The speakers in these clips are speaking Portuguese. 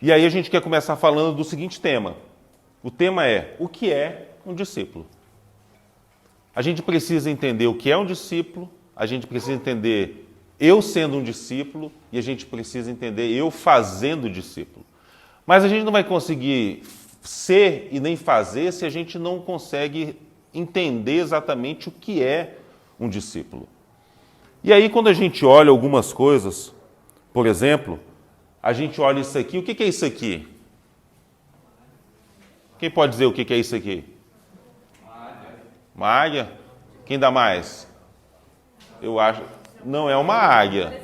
E aí a gente quer começar falando do seguinte tema. O tema é: o que é um discípulo? A gente precisa entender o que é um discípulo, a gente precisa entender eu sendo um discípulo e a gente precisa entender eu fazendo discípulo. Mas a gente não vai conseguir ser e nem fazer se a gente não consegue entender exatamente o que é um discípulo. E aí quando a gente olha algumas coisas, por exemplo, a gente olha isso aqui, o que é isso aqui? Quem pode dizer o que é isso aqui? Uma águia? Quem dá mais? Eu acho. Não é uma águia.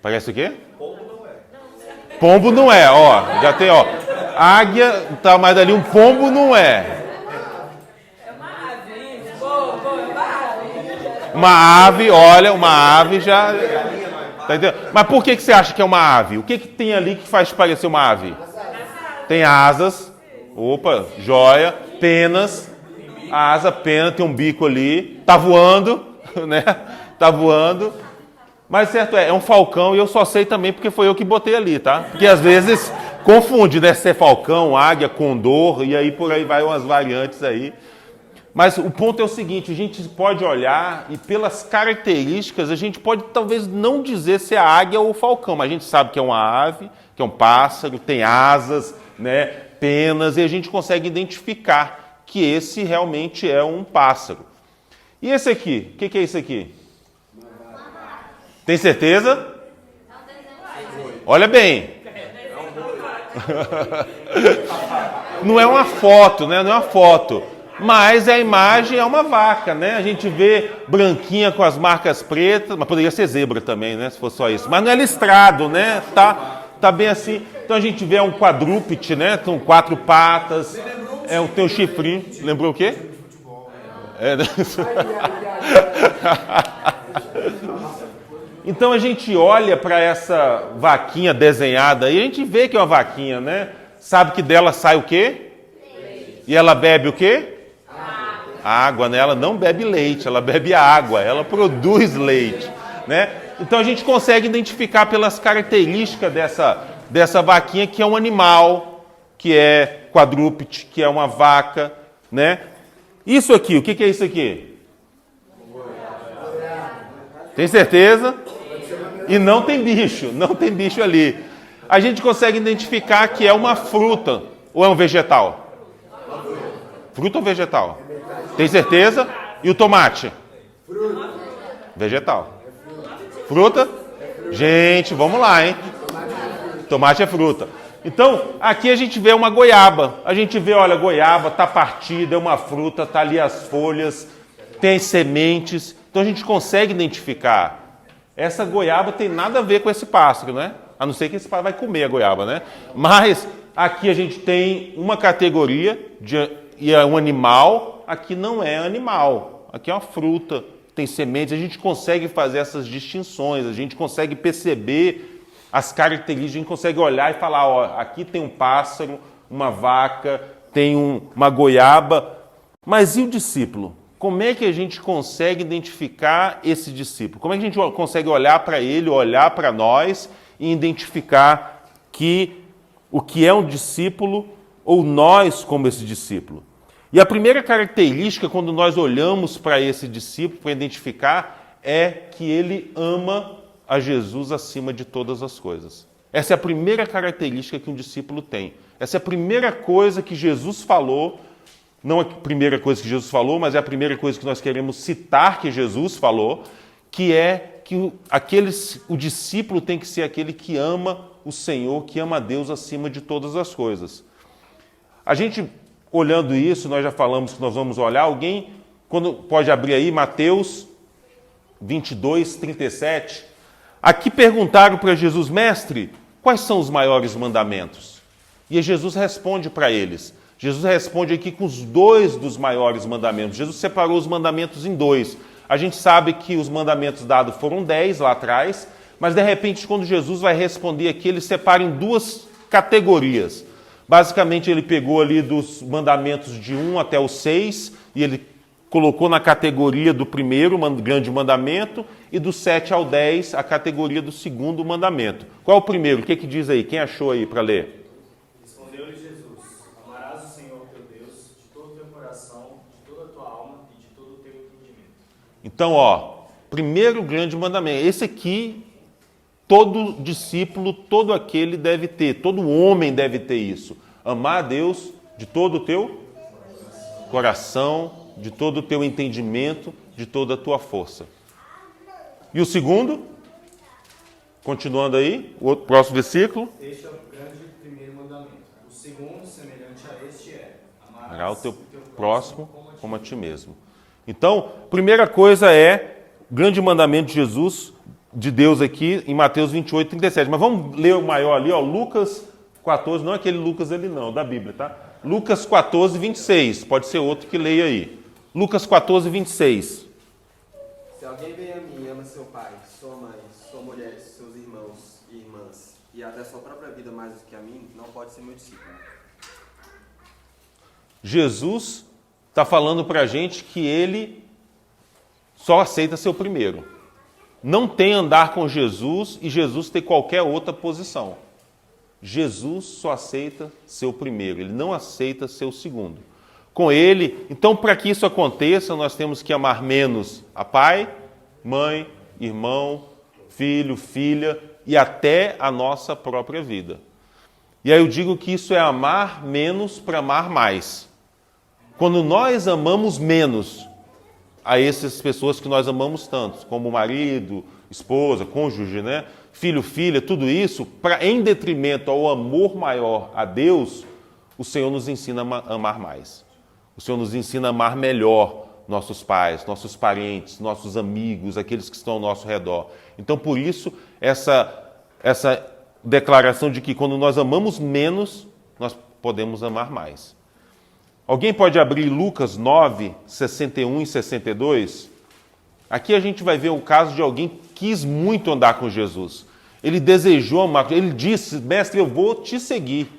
Parece o quê? Pombo não é, ó. Já tem, ó. Águia, tá mais ali, um pombo não é. É uma ave. Uma ave, olha, uma ave já. Tá entendendo? Mas por que você acha que é uma ave? O que tem ali que faz parecer uma ave? Tem asas. Opa, joia. Penas. Asa, pena, tem um bico ali. Tá voando, né? Tá voando. Mas certo é um falcão e eu só sei também porque foi eu que botei ali, tá? Porque às vezes confunde, né? Ser falcão, águia, condor, e aí por aí vai umas variantes aí. Mas o ponto é o seguinte, a gente pode olhar e pelas características a gente pode talvez não dizer se é a águia ou o falcão, mas a gente sabe que é uma ave, que é um pássaro, tem asas, né? Penas, e a gente consegue identificar que esse realmente é um pássaro. E esse aqui? O que é isso aqui? Tem certeza? Olha bem. Não é uma foto, né? Não é uma foto. Mas a imagem é uma vaca, né? A gente vê branquinha com as marcas pretas, mas poderia ser zebra também, né? Se fosse só isso. Mas não é listrado, né? Tá bem assim. Então a gente vê um quadrúpede, né? Com 4 patas. Tem um chifrinho. Lembrou o quê? Então a gente olha para essa vaquinha desenhada e a gente vê que é uma vaquinha, né? Sabe que dela sai o quê? Leite. E ela bebe o quê? Água, né? Ela não bebe leite, ela bebe água, ela produz leite, né? Então a gente consegue identificar pelas características dessa vaquinha que é um animal, que é quadrúpede, que é uma vaca, né? Isso aqui, o que é isso aqui? Tem certeza? E não tem bicho ali. A gente consegue identificar que é uma fruta ou é um vegetal? Fruta ou vegetal? Tem certeza? E o tomate? Vegetal. Fruta? Gente, vamos lá, hein? Tomate é fruta. Então, aqui a gente vê uma goiaba. A gente vê, olha, goiaba tá partida, é uma fruta, tá ali as folhas, tem sementes. Então a gente consegue identificar. Essa goiaba tem nada a ver com esse pássaro, né? A não ser que esse pássaro vai comer a goiaba, né? Mas aqui a gente tem uma categoria e é um animal. Aqui não é animal. Aqui é uma fruta, tem sementes. A gente consegue fazer essas distinções. A gente consegue perceber as características. A gente consegue olhar e falar, ó, aqui tem um pássaro, uma vaca, tem uma goiaba. Mas e o discípulo? Como é que a gente consegue identificar esse discípulo? Como é que a gente consegue olhar para ele, olhar para nós e identificar o que é um discípulo ou nós como esse discípulo? E a primeira característica, quando nós olhamos para esse discípulo, para identificar, é que ele ama a Jesus acima de todas as coisas. Essa é a primeira característica que um discípulo tem. Essa é a primeira coisa que Jesus falou. Não é a primeira coisa que Jesus falou, mas é a primeira coisa que nós queremos citar que Jesus falou, que é que o discípulo tem que ser aquele que ama o Senhor, que ama a Deus acima de todas as coisas. A gente, olhando isso, nós já falamos que nós vamos olhar, alguém quando pode abrir aí Mateus 22, 37. Aqui perguntaram para Jesus, mestre, quais são os maiores mandamentos? E Jesus responde para eles. Jesus responde aqui com os 2 dos maiores mandamentos. Jesus separou os mandamentos em 2. A gente sabe que os mandamentos dados foram 10 lá atrás, mas de repente, quando Jesus vai responder aqui, ele separa em 2 categorias. Basicamente, ele pegou ali dos mandamentos de 1 até o 6 e ele colocou na categoria do primeiro grande mandamento e do 7 ao 10 a categoria do segundo mandamento. Qual é o primeiro? O que diz aí? Quem achou aí para ler? Respondeu-lhe Jesus: amarás o Senhor teu Deus de todo o teu coração, de toda a tua alma e de todo o teu entendimento. Então, primeiro grande mandamento. Esse aqui, todo discípulo, todo aquele deve ter, todo homem deve ter isso. Amar a Deus de todo o teu coração, de todo o teu entendimento, de toda a tua força. E o segundo? Continuando aí, o próximo versículo. Este é o grande primeiro mandamento. O segundo, semelhante a este, é: amarás o teu próximo como a ti mesmo. Então, primeira coisa é o grande mandamento de Jesus, de Deus aqui, em Mateus 28, 37. Mas vamos ler o maior ali, Lucas 14, não é aquele Lucas ali não, da Bíblia, tá? Lucas 14, 26. Pode ser outro que leia aí. Lucas 14, 26. Se alguém vem a mim e ama seu pai, sua mãe, sua mulher, seus irmãos e irmãs, e até sua própria vida mais do que a mim, não pode ser meu discípulo. Jesus está falando para a gente que ele só aceita ser o primeiro. Não tem andar com Jesus e Jesus ter qualquer outra posição. Jesus só aceita ser o primeiro, ele não aceita ser o segundo. Com ele, então, para que isso aconteça, nós temos que amar menos a pai, mãe, irmão, filho, filha e até a nossa própria vida. E aí eu digo que isso é amar menos para amar mais. Quando nós amamos menos a essas pessoas que nós amamos tanto, como marido, esposa, cônjuge, né? Filho, filha, tudo isso, em detrimento ao amor maior a Deus, o Senhor nos ensina a amar mais. O Senhor nos ensina a amar melhor nossos pais, nossos parentes, nossos amigos, aqueles que estão ao nosso redor. Então, por isso, essa declaração de que quando nós amamos menos, nós podemos amar mais. Alguém pode abrir Lucas 9, 61 e 62? Aqui a gente vai ver o caso de alguém que quis muito andar com Jesus. Ele desejou amar, ele disse: mestre, eu vou te seguir.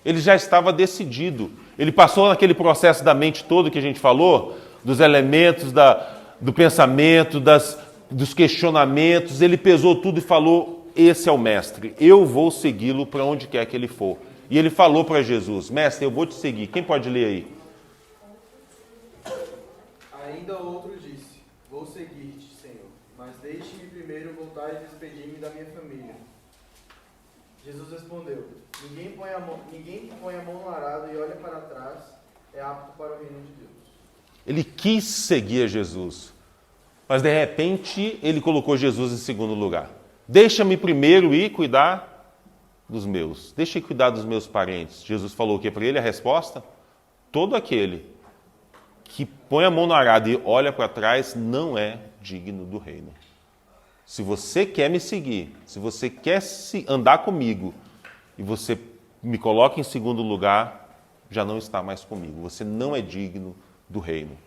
Ele já estava decidido. Ele passou naquele processo da mente todo que a gente falou, dos elementos, do pensamento, dos questionamentos. Ele pesou tudo e falou: esse é o mestre, eu vou segui-lo para onde quer que ele for. E ele falou para Jesus: mestre, eu vou te seguir. Quem pode ler aí? Ainda outro disse: vou seguir-te, Senhor, mas deixe-me primeiro voltar e despedir-me da minha família. Jesus respondeu: ninguém que põe a mão no arado e olha para trás é apto para o reino de Deus. Ele quis seguir a Jesus, mas de repente ele colocou Jesus em segundo lugar. Deixa-me primeiro ir cuidar dos meus. Deixa eu cuidar dos meus parentes. Jesus falou o que para ele? A resposta? Todo aquele que põe a mão no arado e olha para trás não é digno do reino. Se você quer me seguir, se você quer andar comigo e você me coloca em segundo lugar, já não está mais comigo. Você não é digno do reino.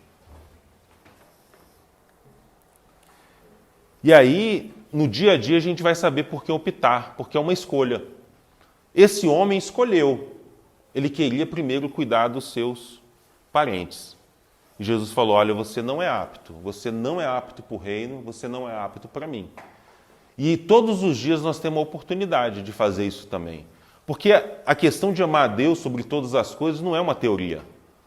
E aí, no dia a dia, a gente vai saber por que optar, porque é uma escolha. Esse homem escolheu. Ele queria primeiro cuidar dos seus parentes. E Jesus falou: olha, você não é apto para o reino, você não é apto para mim. E todos os dias nós temos a oportunidade de fazer isso também. Porque a questão de amar a Deus sobre todas as coisas não é uma teoria.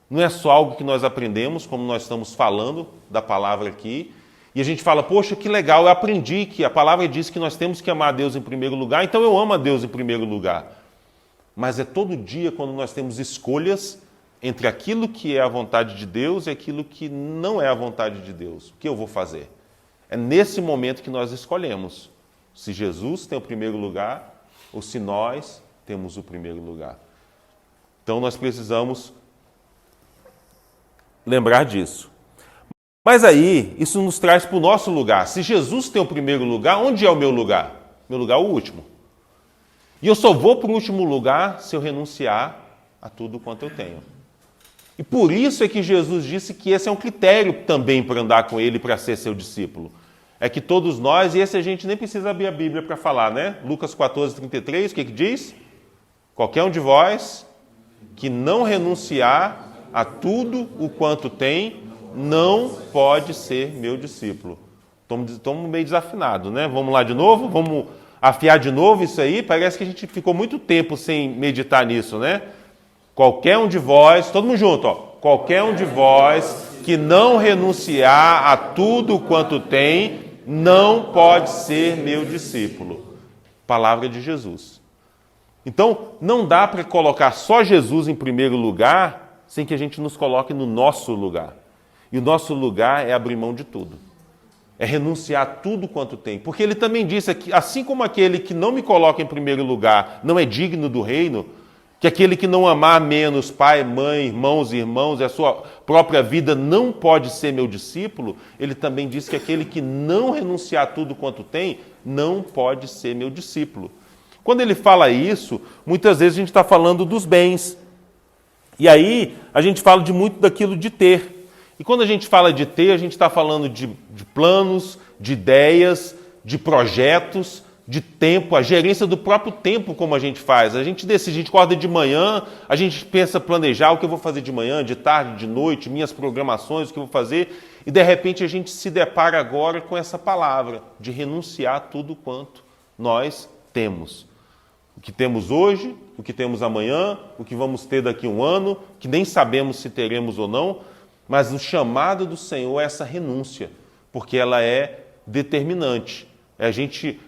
Não é só algo que nós aprendemos, como nós estamos falando da palavra aqui, e a gente fala: poxa, que legal, eu aprendi que a palavra diz que nós temos que amar a Deus em primeiro lugar, então eu amo a Deus em primeiro lugar. Mas é todo dia quando nós temos escolhas entre aquilo que é a vontade de Deus e aquilo que não é a vontade de Deus. O que eu vou fazer? É nesse momento que nós escolhemos se Jesus tem o primeiro lugar ou se nós temos o primeiro lugar. Então nós precisamos lembrar disso. Mas aí, isso nos traz para o nosso lugar. Se Jesus tem o primeiro lugar, onde é o meu lugar? Meu lugar é o último. E eu só vou para o último lugar se eu renunciar a tudo quanto eu tenho. E por isso é que Jesus disse que esse é um critério também para andar com ele, para ser seu discípulo. É que todos nós, e esse a gente nem precisa abrir a Bíblia para falar, né? Lucas 14, 33, o que diz? Qualquer um de vós que não renunciar a tudo o quanto tem, não pode ser meu discípulo. Estamos meio desafinados, né? Vamos lá de novo? Vamos afiar de novo isso aí? Parece que a gente ficou muito tempo sem meditar nisso, né? Qualquer um de vós, todo mundo junto, ó. Qualquer um de vós que não renunciar a tudo quanto tem, não pode ser meu discípulo. Palavra de Jesus. Então, não dá para colocar só Jesus em primeiro lugar sem que a gente nos coloque no nosso lugar. E o nosso lugar é abrir mão de tudo. É renunciar a tudo quanto tem. Porque ele também disse que, assim como aquele que não me coloca em primeiro lugar não é digno do reino, que aquele que não amar menos pai, mãe, irmãos e irmãos e a sua própria vida não pode ser meu discípulo, ele também diz que aquele que não renunciar a tudo quanto tem, não pode ser meu discípulo. Quando ele fala isso, muitas vezes a gente está falando dos bens. E aí a gente fala de muito daquilo de ter. E quando a gente fala de ter, a gente está falando de planos, de ideias, de projetos, de tempo, a gerência do próprio tempo, como a gente faz. A gente decide, a gente acorda de manhã, a gente pensa planejar o que eu vou fazer de manhã, de tarde, de noite, minhas programações, o que eu vou fazer, e de repente a gente se depara agora com essa palavra, de renunciar a tudo quanto nós temos. O que temos hoje, o que temos amanhã, o que vamos ter daqui a um ano, que nem sabemos se teremos ou não, mas o chamado do Senhor é essa renúncia, porque ela é determinante. É a gente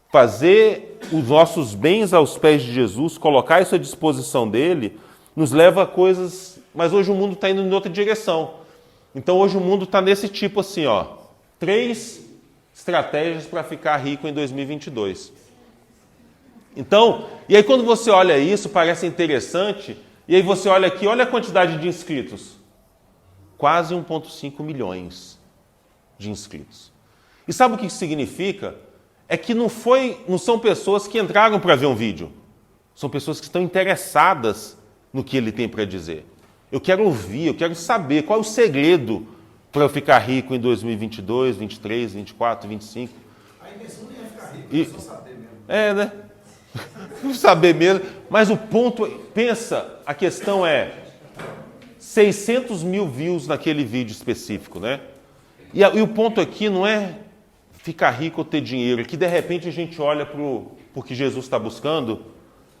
fazer os nossos bens aos pés de Jesus, colocar isso à disposição dele, nos leva a coisas... Mas hoje o mundo está indo em outra direção. Então hoje o mundo está nesse tipo assim, ó, 3 estratégias para ficar rico em 2022. Então, e aí quando você olha isso, parece interessante, e aí você olha aqui, olha a quantidade de inscritos. Quase 1,5 milhões de inscritos. E sabe o que isso significa? É que não são pessoas que entraram para ver um vídeo. São pessoas que estão interessadas no que ele tem para dizer. Eu quero ouvir, eu quero saber qual é o segredo para eu ficar rico em 2022, 23, 24, 25. A intenção nem é ficar rico, é só saber mesmo. É, né? Saber mesmo. Mas o ponto, pensa, a questão é 600 mil views naquele vídeo específico, né? E o ponto aqui não é ficar rico ou ter dinheiro, que de repente a gente olha para o que Jesus está buscando,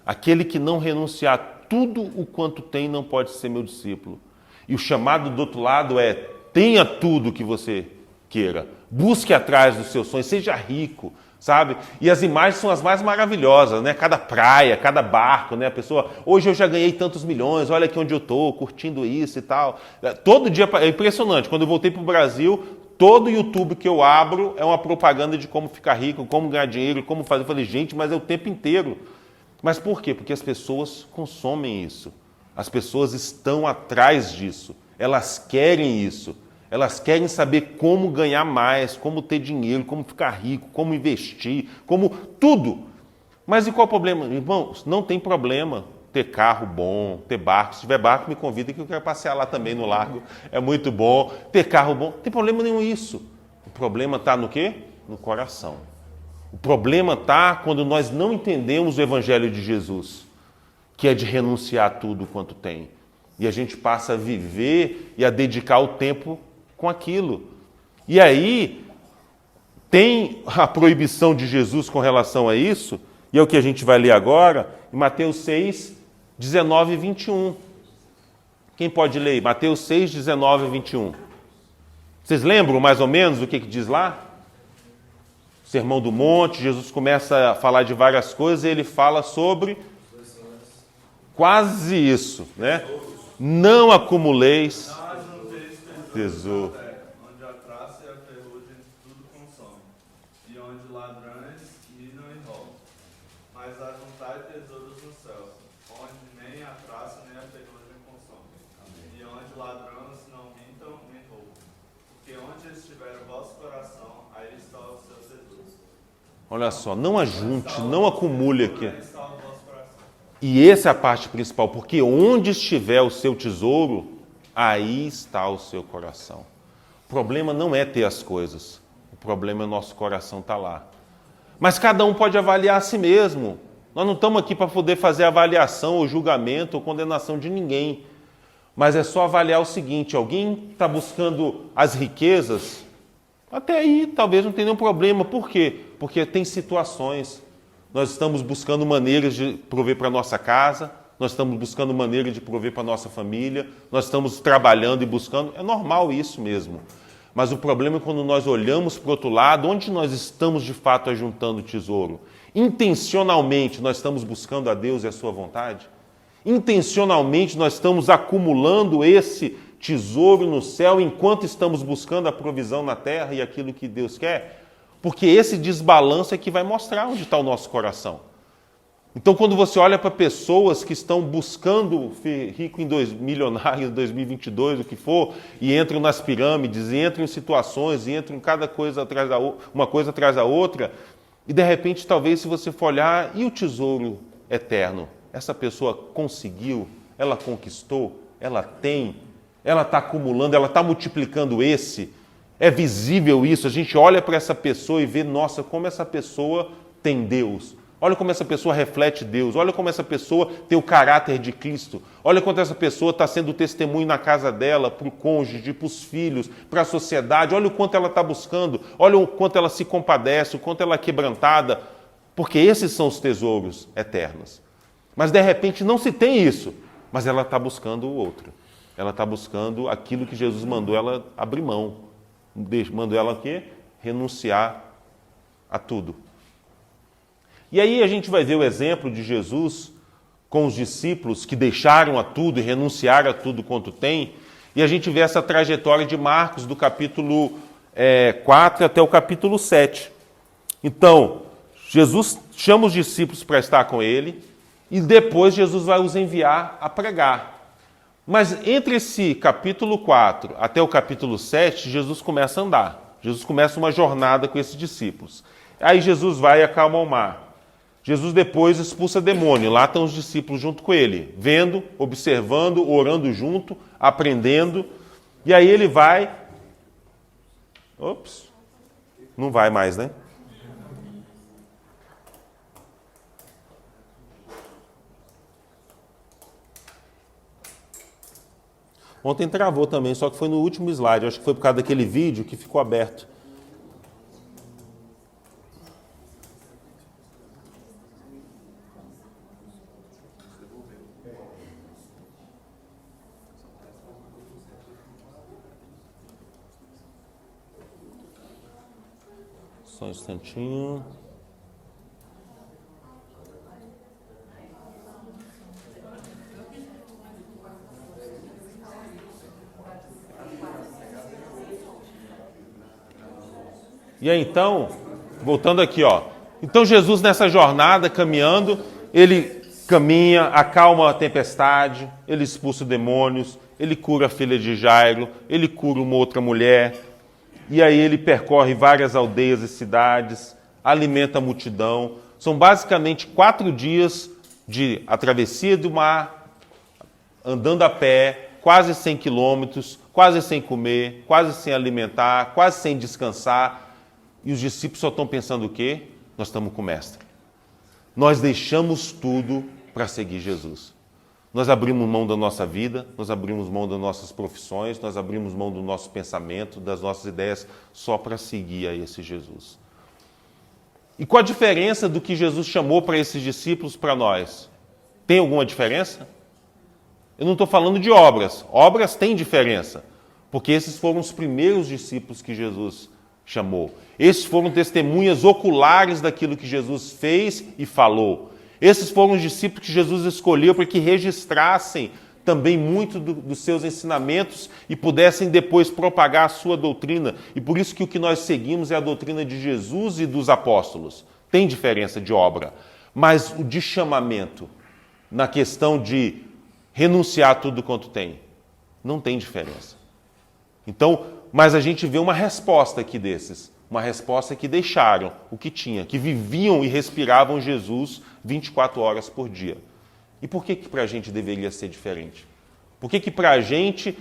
aquele que não renunciar tudo o quanto tem não pode ser meu discípulo. E o chamado do outro lado é, tenha tudo o que você queira, busque atrás dos seus sonhos, seja rico, sabe? E as imagens são as mais maravilhosas, né? Cada praia, cada barco, né? A pessoa, hoje eu já ganhei tantos milhões, olha aqui onde eu estou, curtindo isso e tal. Todo dia, é impressionante, quando eu voltei para o Brasil, todo YouTube que eu abro é uma propaganda de como ficar rico, como ganhar dinheiro, como fazer. Eu falei, gente, mas é o tempo inteiro. Mas por quê? Porque as pessoas consomem isso. As pessoas estão atrás disso. Elas querem isso. Elas querem saber como ganhar mais, como ter dinheiro, como ficar rico, como investir, como tudo. Mas e qual o problema? Irmãos, não tem problema ter carro bom, ter barco. Se tiver barco, me convida que eu quero passear lá também no lago. É muito bom. Ter carro bom. Não tem problema nenhum isso. O problema está no quê? No coração. O problema está quando nós não entendemos o Evangelho de Jesus, que é de renunciar a tudo quanto tem. E a gente passa a viver e a dedicar o tempo com aquilo. E aí, tem a proibição de Jesus com relação a isso, e é o que a gente vai ler agora, em Mateus 6, 19 e 21. Quem pode ler? Mateus 6, 19 e 21. Vocês lembram mais ou menos o que diz lá? Sermão do Monte, Jesus começa a falar de várias coisas e ele fala sobre quase isso, né? Não acumuleis tesouro. Onde a traça e a ferrugem tudo consomem, e onde ladrões minam e roubam. Mas ajuntai tesouros no céu, onde nem a traça nem a ferrugem consomem, e onde ladrões não mintam nem roubam. Porque onde estiver o vosso coração, aí está o seu tesouro. Olha só, não ajunte, não acumule aqui. E essa é a parte principal, porque onde estiver o seu tesouro, aí está o seu coração. O problema não é ter as coisas, o problema é o nosso coração estar lá. Mas cada um pode avaliar a si mesmo. Nós não estamos aqui para poder fazer avaliação ou julgamento ou condenação de ninguém. Mas é só avaliar o seguinte, alguém está buscando as riquezas, até aí talvez não tenha nenhum problema. Por quê? Porque tem situações. Nós estamos buscando maneiras de prover para a nossa casa, nós estamos buscando maneiras de prover para a nossa família, nós estamos trabalhando e buscando. É normal isso mesmo. Mas o problema é quando nós olhamos para o outro lado, onde nós estamos de fato ajuntando tesouro. Intencionalmente nós estamos buscando a Deus e a sua vontade? Intencionalmente nós estamos acumulando esse tesouro no céu enquanto estamos buscando a provisão na terra e aquilo que Deus quer? Porque esse desbalanço é que vai mostrar onde está o nosso coração. Então, quando você olha para pessoas que estão buscando rico milionário em 2022, o que for, e entram nas pirâmides, e entram em situações, e entram em cada coisa atrás da uma coisa atrás da outra, e de repente, talvez, se você for olhar, e o tesouro eterno? Essa pessoa conseguiu, ela conquistou, ela tem, ela está acumulando, ela está multiplicando esse. É visível isso, a gente olha para essa pessoa e vê, nossa, como essa pessoa tem Deus. Olha como essa pessoa reflete Deus, olha como essa pessoa tem o caráter de Cristo, olha quanto essa pessoa está sendo testemunho na casa dela, para o cônjuge, para os filhos, para a sociedade, olha o quanto ela está buscando, olha o quanto ela se compadece, o quanto ela é quebrantada, porque esses são os tesouros eternos. Mas de repente não se tem isso, mas ela está buscando o outro, ela está buscando aquilo que Jesus mandou ela abrir mão, mandou ela o quê? Renunciar a tudo. E aí a gente vai ver o exemplo de Jesus com os discípulos que deixaram a tudo e renunciaram a tudo quanto tem, e a gente vê essa trajetória de Marcos do capítulo 4 até o capítulo 7. Então, Jesus chama os discípulos para estar com ele, e depois Jesus vai os enviar a pregar. Mas entre esse capítulo 4 até o capítulo 7, Jesus começa a andar. Jesus começa uma jornada com esses discípulos. Aí Jesus vai e acalma o mar. Jesus depois expulsa demônio, lá estão os discípulos junto com ele, vendo, observando, orando junto, aprendendo, e aí ele vai... Ops, não vai mais, né? Ontem travou também, só que foi no último slide, acho que foi por causa daquele vídeo que ficou aberto. Só um instantinho. E aí então, voltando aqui, ó. Então Jesus nessa jornada, caminhando, ele caminha, acalma a tempestade, ele expulsa demônios, ele cura a filha de Jairo, ele cura uma outra mulher. E aí ele percorre várias aldeias e cidades, alimenta a multidão. São basicamente 4 dias de a travessia do mar, andando a pé, quase 100 quilômetros, quase sem comer, quase sem alimentar, quase sem descansar. E os discípulos só estão pensando o quê? Nós estamos com o mestre. Nós deixamos tudo para seguir Jesus. Nós abrimos mão da nossa vida, nós abrimos mão das nossas profissões, nós abrimos mão do nosso pensamento, das nossas ideias, só para seguir a esse Jesus. E qual a diferença do que Jesus chamou para esses discípulos para nós? Tem alguma diferença? Eu não estou falando de obras. Obras têm diferença, porque esses foram os primeiros discípulos que Jesus chamou. Esses foram testemunhas oculares daquilo que Jesus fez e falou. Esses foram os discípulos que Jesus escolheu para que registrassem também muito dos seus ensinamentos e pudessem depois propagar a sua doutrina. E por isso que o que nós seguimos é a doutrina de Jesus e dos apóstolos. Tem diferença de obra, mas o de chamamento, na questão de renunciar a tudo quanto tem, não tem diferença. Então, mas a gente vê uma resposta aqui desses. Uma resposta que deixaram o que tinha, que viviam e respiravam Jesus 24 horas por dia. E por que para a gente deveria ser diferente? Por que para a gente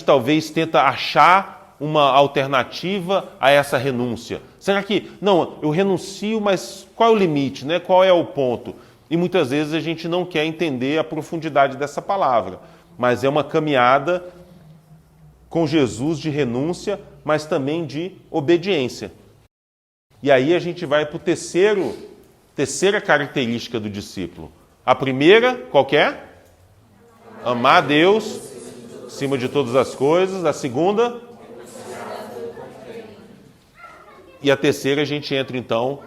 talvez tenta achar uma alternativa a essa renúncia? Será que, não, eu renuncio, mas qual é o limite, né? Qual é o ponto? E muitas vezes a gente não quer entender a profundidade dessa palavra. mas é uma caminhada com Jesus de renúncia, mas também de obediência. E aí a gente vai para a terceira característica do discípulo. A primeira, qual que é? Amar a Deus acima de todas as coisas. A segunda? E a terceira, a gente entra então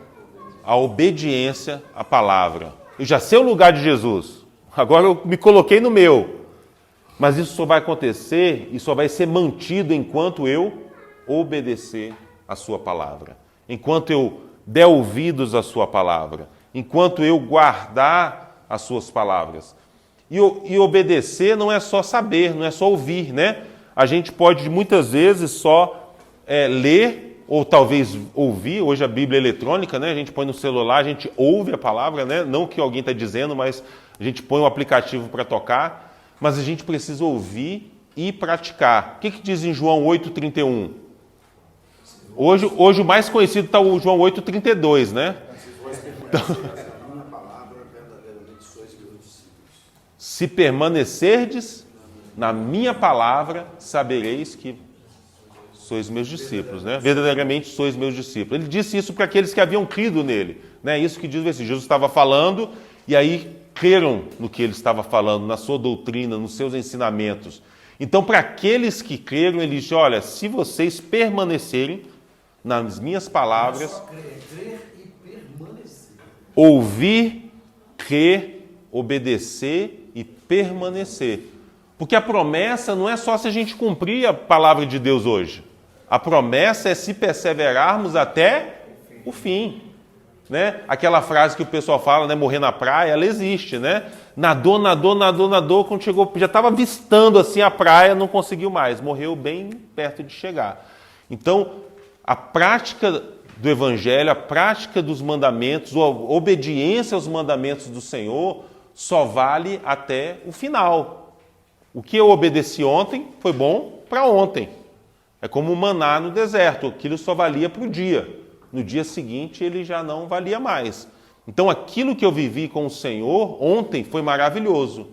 a obediência à palavra. Eu já sei o lugar de Jesus, agora eu me coloquei no meu. Mas isso só vai acontecer e só vai ser mantido enquanto eu obedecer a sua palavra. Enquanto eu der ouvidos à sua palavra. Enquanto eu guardar as suas palavras. E obedecer não é só saber, não é só ouvir, né? A gente pode muitas vezes só ler ou talvez ouvir. Hoje a Bíblia é eletrônica, né? A gente põe no celular, a gente ouve a palavra, né? Não o que alguém está dizendo, mas a gente põe um aplicativo para tocar. Mas a gente precisa ouvir e praticar. O que diz em João 8,31? Hoje o mais conhecido está o João 8,32, né? Se permanecerdes na minha palavra, sabereis que sois meus discípulos, né? Verdadeiramente sois meus discípulos. Ele disse isso para aqueles que haviam crido nele, né? Isso que diz o versículo. Jesus estava falando e aí creram no que ele estava falando, na sua doutrina, nos seus ensinamentos. Então, para aqueles que creram, ele diz, olha, se vocês permanecerem nas minhas palavras, crer e permanecer. Ouvir, crer, obedecer e permanecer. Porque a promessa não é só se a gente cumprir a palavra de Deus hoje. A promessa é se perseverarmos até o fim. Né? Aquela frase que o pessoal fala, né? Morrer na praia, ela existe, né? Nadou, quando chegou, já estava avistando assim a praia, não conseguiu mais, morreu bem perto de chegar. Então, a prática do Evangelho, a prática dos mandamentos, a obediência aos mandamentos do Senhor, só vale até o final. O que eu obedeci ontem foi bom para ontem. É como o maná no deserto, aquilo só valia para o dia. No dia seguinte ele já não valia mais. Então aquilo que eu vivi com o Senhor ontem foi maravilhoso.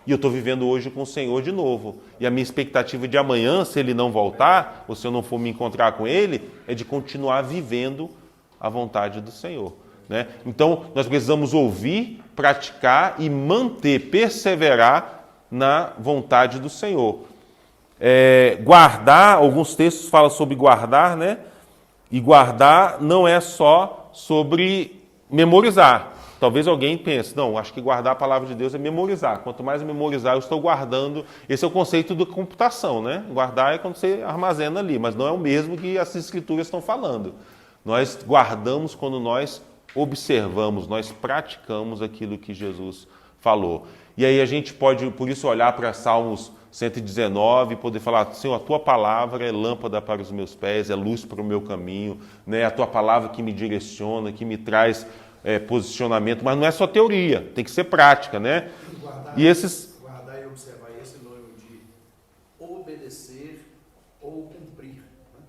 E eu estou vivendo hoje com o Senhor de novo. E a minha expectativa de amanhã, se ele não voltar, ou se eu não for me encontrar com ele, é de continuar vivendo a vontade do Senhor. Né? Então nós precisamos ouvir, praticar e manter, perseverar na vontade do Senhor. Guardar, alguns textos falam sobre guardar, né? E guardar não é só sobre memorizar. Talvez alguém pense, não, acho que guardar a palavra de Deus é memorizar. Quanto mais eu memorizar, eu estou guardando. Esse é o conceito da computação, né? Guardar é quando você armazena ali, mas não é o mesmo que as escrituras estão falando. Nós guardamos quando nós observamos, nós praticamos aquilo que Jesus falou. E aí a gente pode, por isso, olhar para Salmos 119 e poder falar, Senhor, a tua palavra é lâmpada para os meus pés, é luz para o meu caminho, né? A tua palavra que me direciona, que me traz posicionamento, mas não é só teoria, tem que ser prática, né? Guardar e observar é sinônimo de obedecer ou cumprir. Né?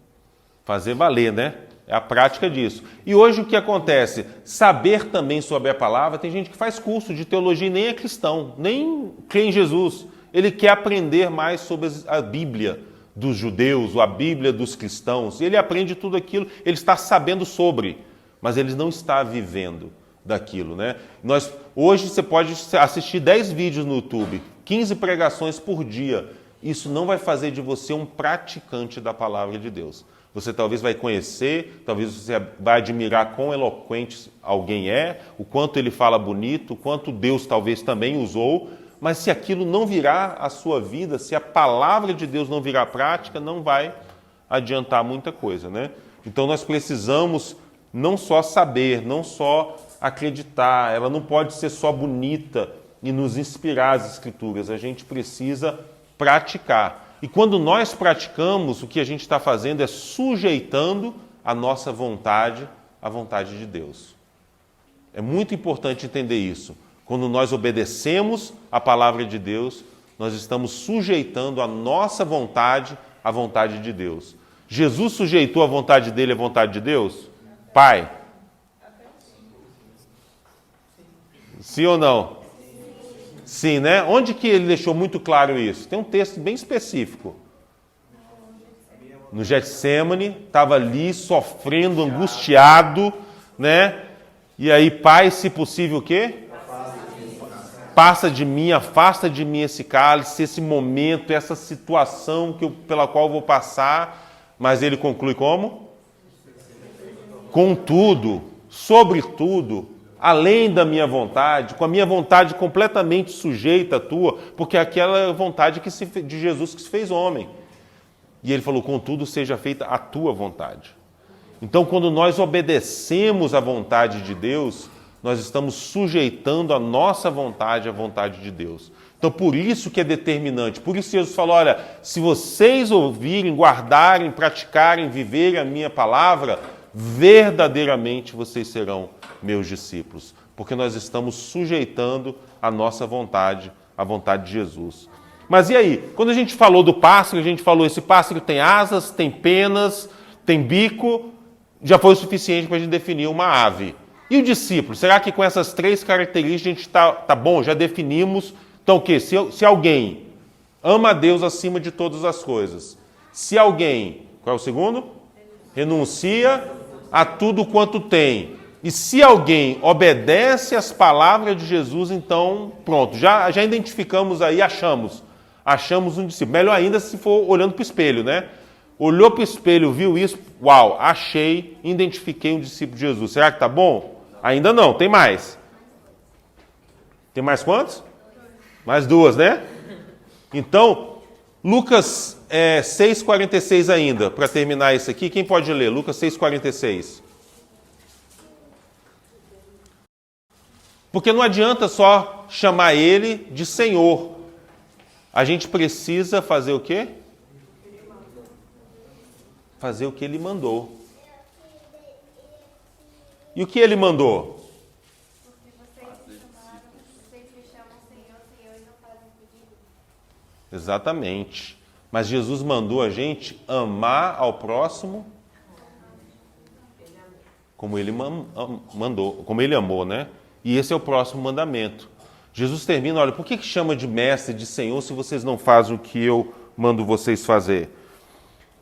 Fazer valer, né? É a prática disso. E hoje o que acontece? Saber também sobre a palavra, tem gente que faz curso de teologia e nem é cristão, nem crê em Jesus. Ele quer aprender mais sobre a Bíblia dos judeus, ou a Bíblia dos cristãos. Ele aprende tudo aquilo, ele está sabendo sobre, mas ele não está vivendo daquilo, né? Hoje você pode assistir 10 vídeos no YouTube, 15 pregações por dia. Isso não vai fazer de você um praticante da palavra de Deus. Você talvez vai conhecer, talvez você vai admirar quão eloquente alguém é, o quanto ele fala bonito, o quanto Deus talvez também usou, mas se aquilo não virar a sua vida, se a palavra de Deus não virar prática, não vai adiantar muita coisa, né? Então nós precisamos não só saber, não só acreditar, ela não pode ser só bonita e nos inspirar as Escrituras, a gente precisa praticar. E quando nós praticamos, o que a gente está fazendo é sujeitando a nossa vontade à vontade de Deus. É muito importante entender isso. Quando nós obedecemos a palavra de Deus, nós estamos sujeitando a nossa vontade à vontade de Deus. Jesus sujeitou a vontade dele à vontade de Deus? Pai? Sim ou não? Sim, né? Onde que ele deixou muito claro isso? Tem um texto bem específico. No Getsemane, estava ali sofrendo, angustiado, né? E aí, Pai, se possível o quê? Passa de mim, afasta de mim esse cálice, esse momento, essa situação pela qual eu vou passar. Mas ele conclui como? Contudo, sobretudo, além da minha vontade, com a minha vontade completamente sujeita à tua, porque é aquela vontade de Jesus que se fez homem. E ele falou, contudo, seja feita a tua vontade. Então, quando nós obedecemos à vontade de Deus, nós estamos sujeitando a nossa vontade à vontade de Deus. Então, por isso que é determinante. Por isso Jesus falou, olha, se vocês ouvirem, guardarem, praticarem, viverem a minha palavra, verdadeiramente vocês serão meus discípulos. Porque nós estamos sujeitando a nossa vontade à vontade de Jesus. Mas e aí? Quando a gente falou do pássaro, a gente falou, esse pássaro tem asas, tem penas, tem bico, já foi o suficiente para a gente definir uma ave. E o discípulo? Será que com essas 3 características a gente tá bom? Já definimos. Então o quê? Se alguém ama a Deus acima de todas as coisas, se alguém, qual é o segundo? Renuncia a tudo quanto tem. E se alguém obedece às palavras de Jesus, então pronto, já identificamos aí, achamos um discípulo. Melhor ainda se for olhando para o espelho, né? Olhou para o espelho, viu isso, uau, achei, identifiquei um discípulo de Jesus. Será que tá bom? Ainda não, tem mais. Tem mais quantos? Mais 2, né? Então, Lucas 6,46 ainda, para terminar isso aqui. Quem pode ler? Lucas 6,46. Porque não adianta só chamar ele de Senhor. A gente precisa fazer o quê? Fazer o que ele mandou. E o que ele mandou? Exatamente. Mas Jesus mandou a gente amar ao próximo como ele mandou, como ele amou, né? E esse é o próximo mandamento. Jesus termina, olha, por que chama de mestre, de Senhor, se vocês não fazem o que eu mando vocês fazer?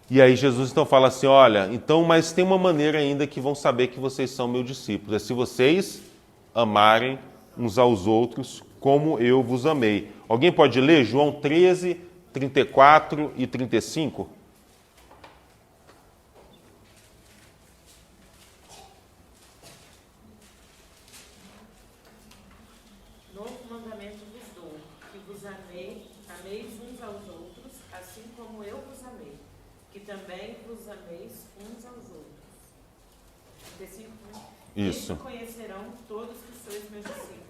E aí Jesus então fala assim, olha, então, mas tem uma maneira ainda que vão saber que vocês são meus discípulos, é se vocês amarem uns aos outros como eu vos amei. Alguém pode ler João 13, 34 e 35? Novo mandamento vos dou, que vos ameis uns aos outros, assim como eu vos amei, que também vos ameis uns aos outros. 35, né? Isso. Nisto conhecerão todos que sois meus discípulos,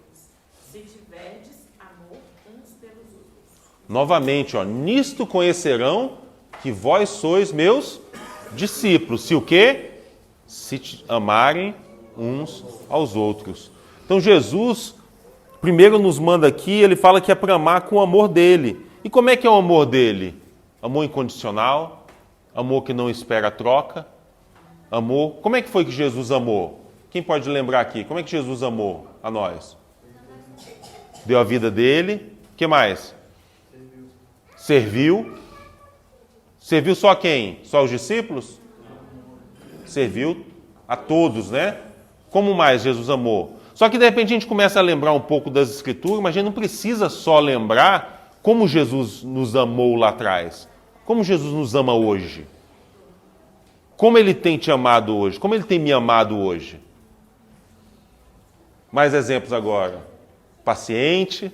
se tiverdes amor uns pelos outros. Novamente, ó, nisto conhecerão que vós sois meus discípulos. Se o quê? Se amarem uns aos outros. Então Jesus, primeiro nos manda aqui, ele fala que é para amar com o amor dele. E como é que é o amor dele? Amor incondicional, amor que não espera troca, amor... Como é que foi que Jesus amou? Quem pode lembrar aqui? Como é que Jesus amou a nós? Deu a vida dele. O que mais? Serviu. Serviu só quem? Só os discípulos? Serviu a todos, né? Como mais Jesus amou? Só que de repente a gente começa a lembrar um pouco das Escrituras, mas a gente não precisa só lembrar como Jesus nos amou lá atrás. Como Jesus nos ama hoje. Como ele tem te amado hoje. Como ele tem me amado hoje. Mais exemplos agora. Paciente.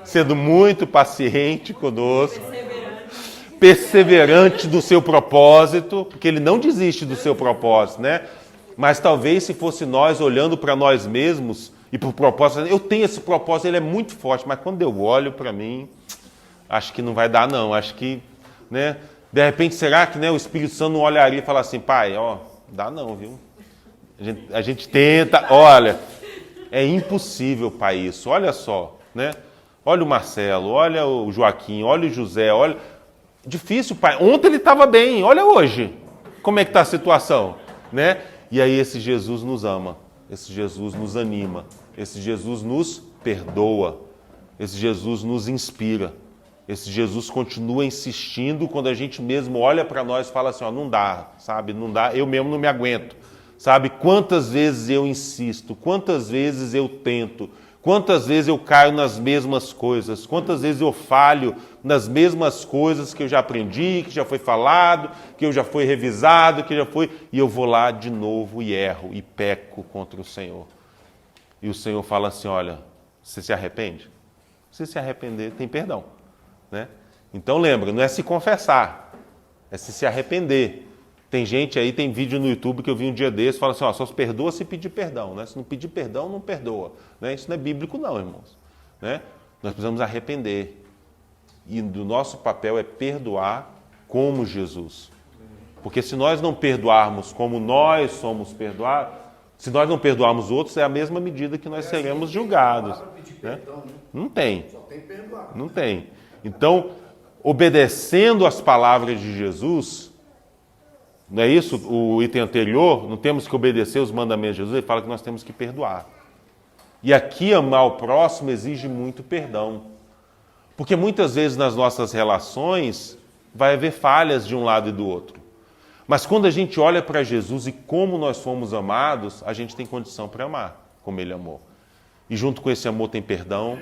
Sendo muito paciente conosco. Perseverante do seu propósito. Porque ele não desiste do seu propósito, né? Mas talvez se fosse nós olhando para nós mesmos e para o propósito, eu tenho esse propósito, ele é muito forte, mas quando eu olho para mim, acho que não vai dar não, acho que, né, de repente será que, né, o Espírito Santo não olharia e falaria assim, pai, ó, dá não, viu? A gente tenta, olha, é impossível, pai, isso, olha só, né? Olha o Marcelo, olha o Joaquim, olha o José, olha, difícil, pai, ontem ele estava bem, olha hoje, como é que está a situação, né? E aí esse Jesus nos ama, esse Jesus nos anima, esse Jesus nos perdoa. esse Jesus nos inspira. Esse Jesus continua insistindo quando a gente mesmo olha para nós e fala assim, ó, não dá, sabe? Não dá, eu mesmo não me aguento. Sabe? Quantas vezes eu insisto, quantas vezes eu tento, quantas vezes eu caio nas mesmas coisas, quantas vezes eu falho nas mesmas coisas que eu já aprendi, que já foi falado, que eu já fui revisado, que já foi... E eu vou lá de novo e erro e peco contra o Senhor. E o Senhor fala assim, olha, você se arrepende? Se se arrepender, tem perdão. Né? Então lembra, não é se confessar, é se arrepender. Tem gente aí, tem vídeo no YouTube que eu vi um dia desse, fala assim, ó, só se perdoa se pedir perdão, né? Se não pedir perdão, não perdoa. Né? Isso não é bíblico não, irmãos. Né? Nós precisamos arrepender. E o nosso papel é perdoar como Jesus. Porque se nós não perdoarmos como nós somos perdoados, se nós não perdoarmos outros, é a mesma medida que nós seremos julgados. Né? Não tem. Só tem perdoar. Não tem. Então, obedecendo às palavras de Jesus, não é isso? O item anterior, não temos que obedecer os mandamentos de Jesus, ele fala que nós temos que perdoar. E aqui amar o próximo exige muito perdão. Porque muitas vezes nas nossas relações vai haver falhas de um lado e do outro. Mas quando a gente olha para Jesus e como nós fomos amados, a gente tem condição para amar como Ele amou. E junto com esse amor tem perdão,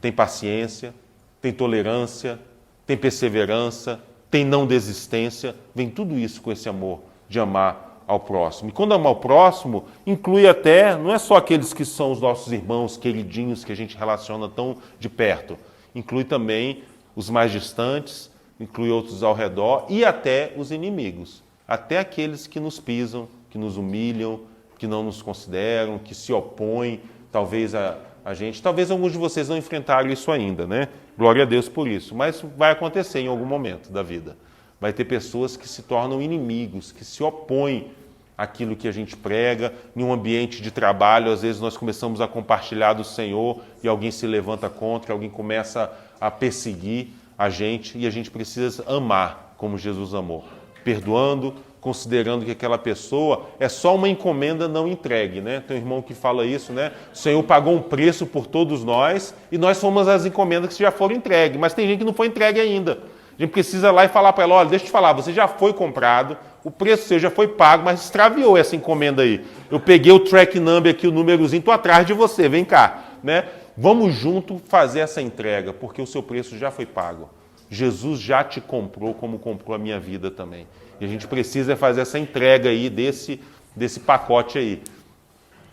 tem paciência, tem tolerância, tem perseverança, tem não desistência, vem tudo isso com esse amor de amar ao próximo. E quando amar ao próximo, inclui até, não é só aqueles que são os nossos irmãos queridinhos que a gente relaciona tão de perto, inclui também os mais distantes, inclui outros ao redor e até os inimigos, até aqueles que nos pisam, que nos humilham, que não nos consideram, que se opõem, talvez a gente, talvez alguns de vocês não enfrentaram isso ainda, né? Glória a Deus por isso, mas vai acontecer em algum momento da vida. Vai ter pessoas que se tornam inimigos, que se opõem àquilo que a gente prega. Em um ambiente de trabalho, às vezes nós começamos a compartilhar do Senhor e alguém se levanta contra, alguém começa a perseguir a gente e a gente precisa amar como Jesus amou, perdoando, considerando que aquela pessoa é só uma encomenda não entregue, né? Tem um irmão que fala isso, né? O Senhor pagou um preço por todos nós e nós somos as encomendas que já foram entregues, mas tem gente que não foi entregue ainda. A gente precisa ir lá e falar para ela, olha, deixa eu te falar, você já foi comprado, o preço seu já foi pago, mas extraviou essa encomenda aí. Eu peguei o track number aqui, o númerozinho, estou atrás de você, vem cá, né? Vamos junto fazer essa entrega, porque o seu preço já foi pago. Jesus já te comprou como comprou a minha vida também. E a gente precisa fazer essa entrega aí desse pacote aí.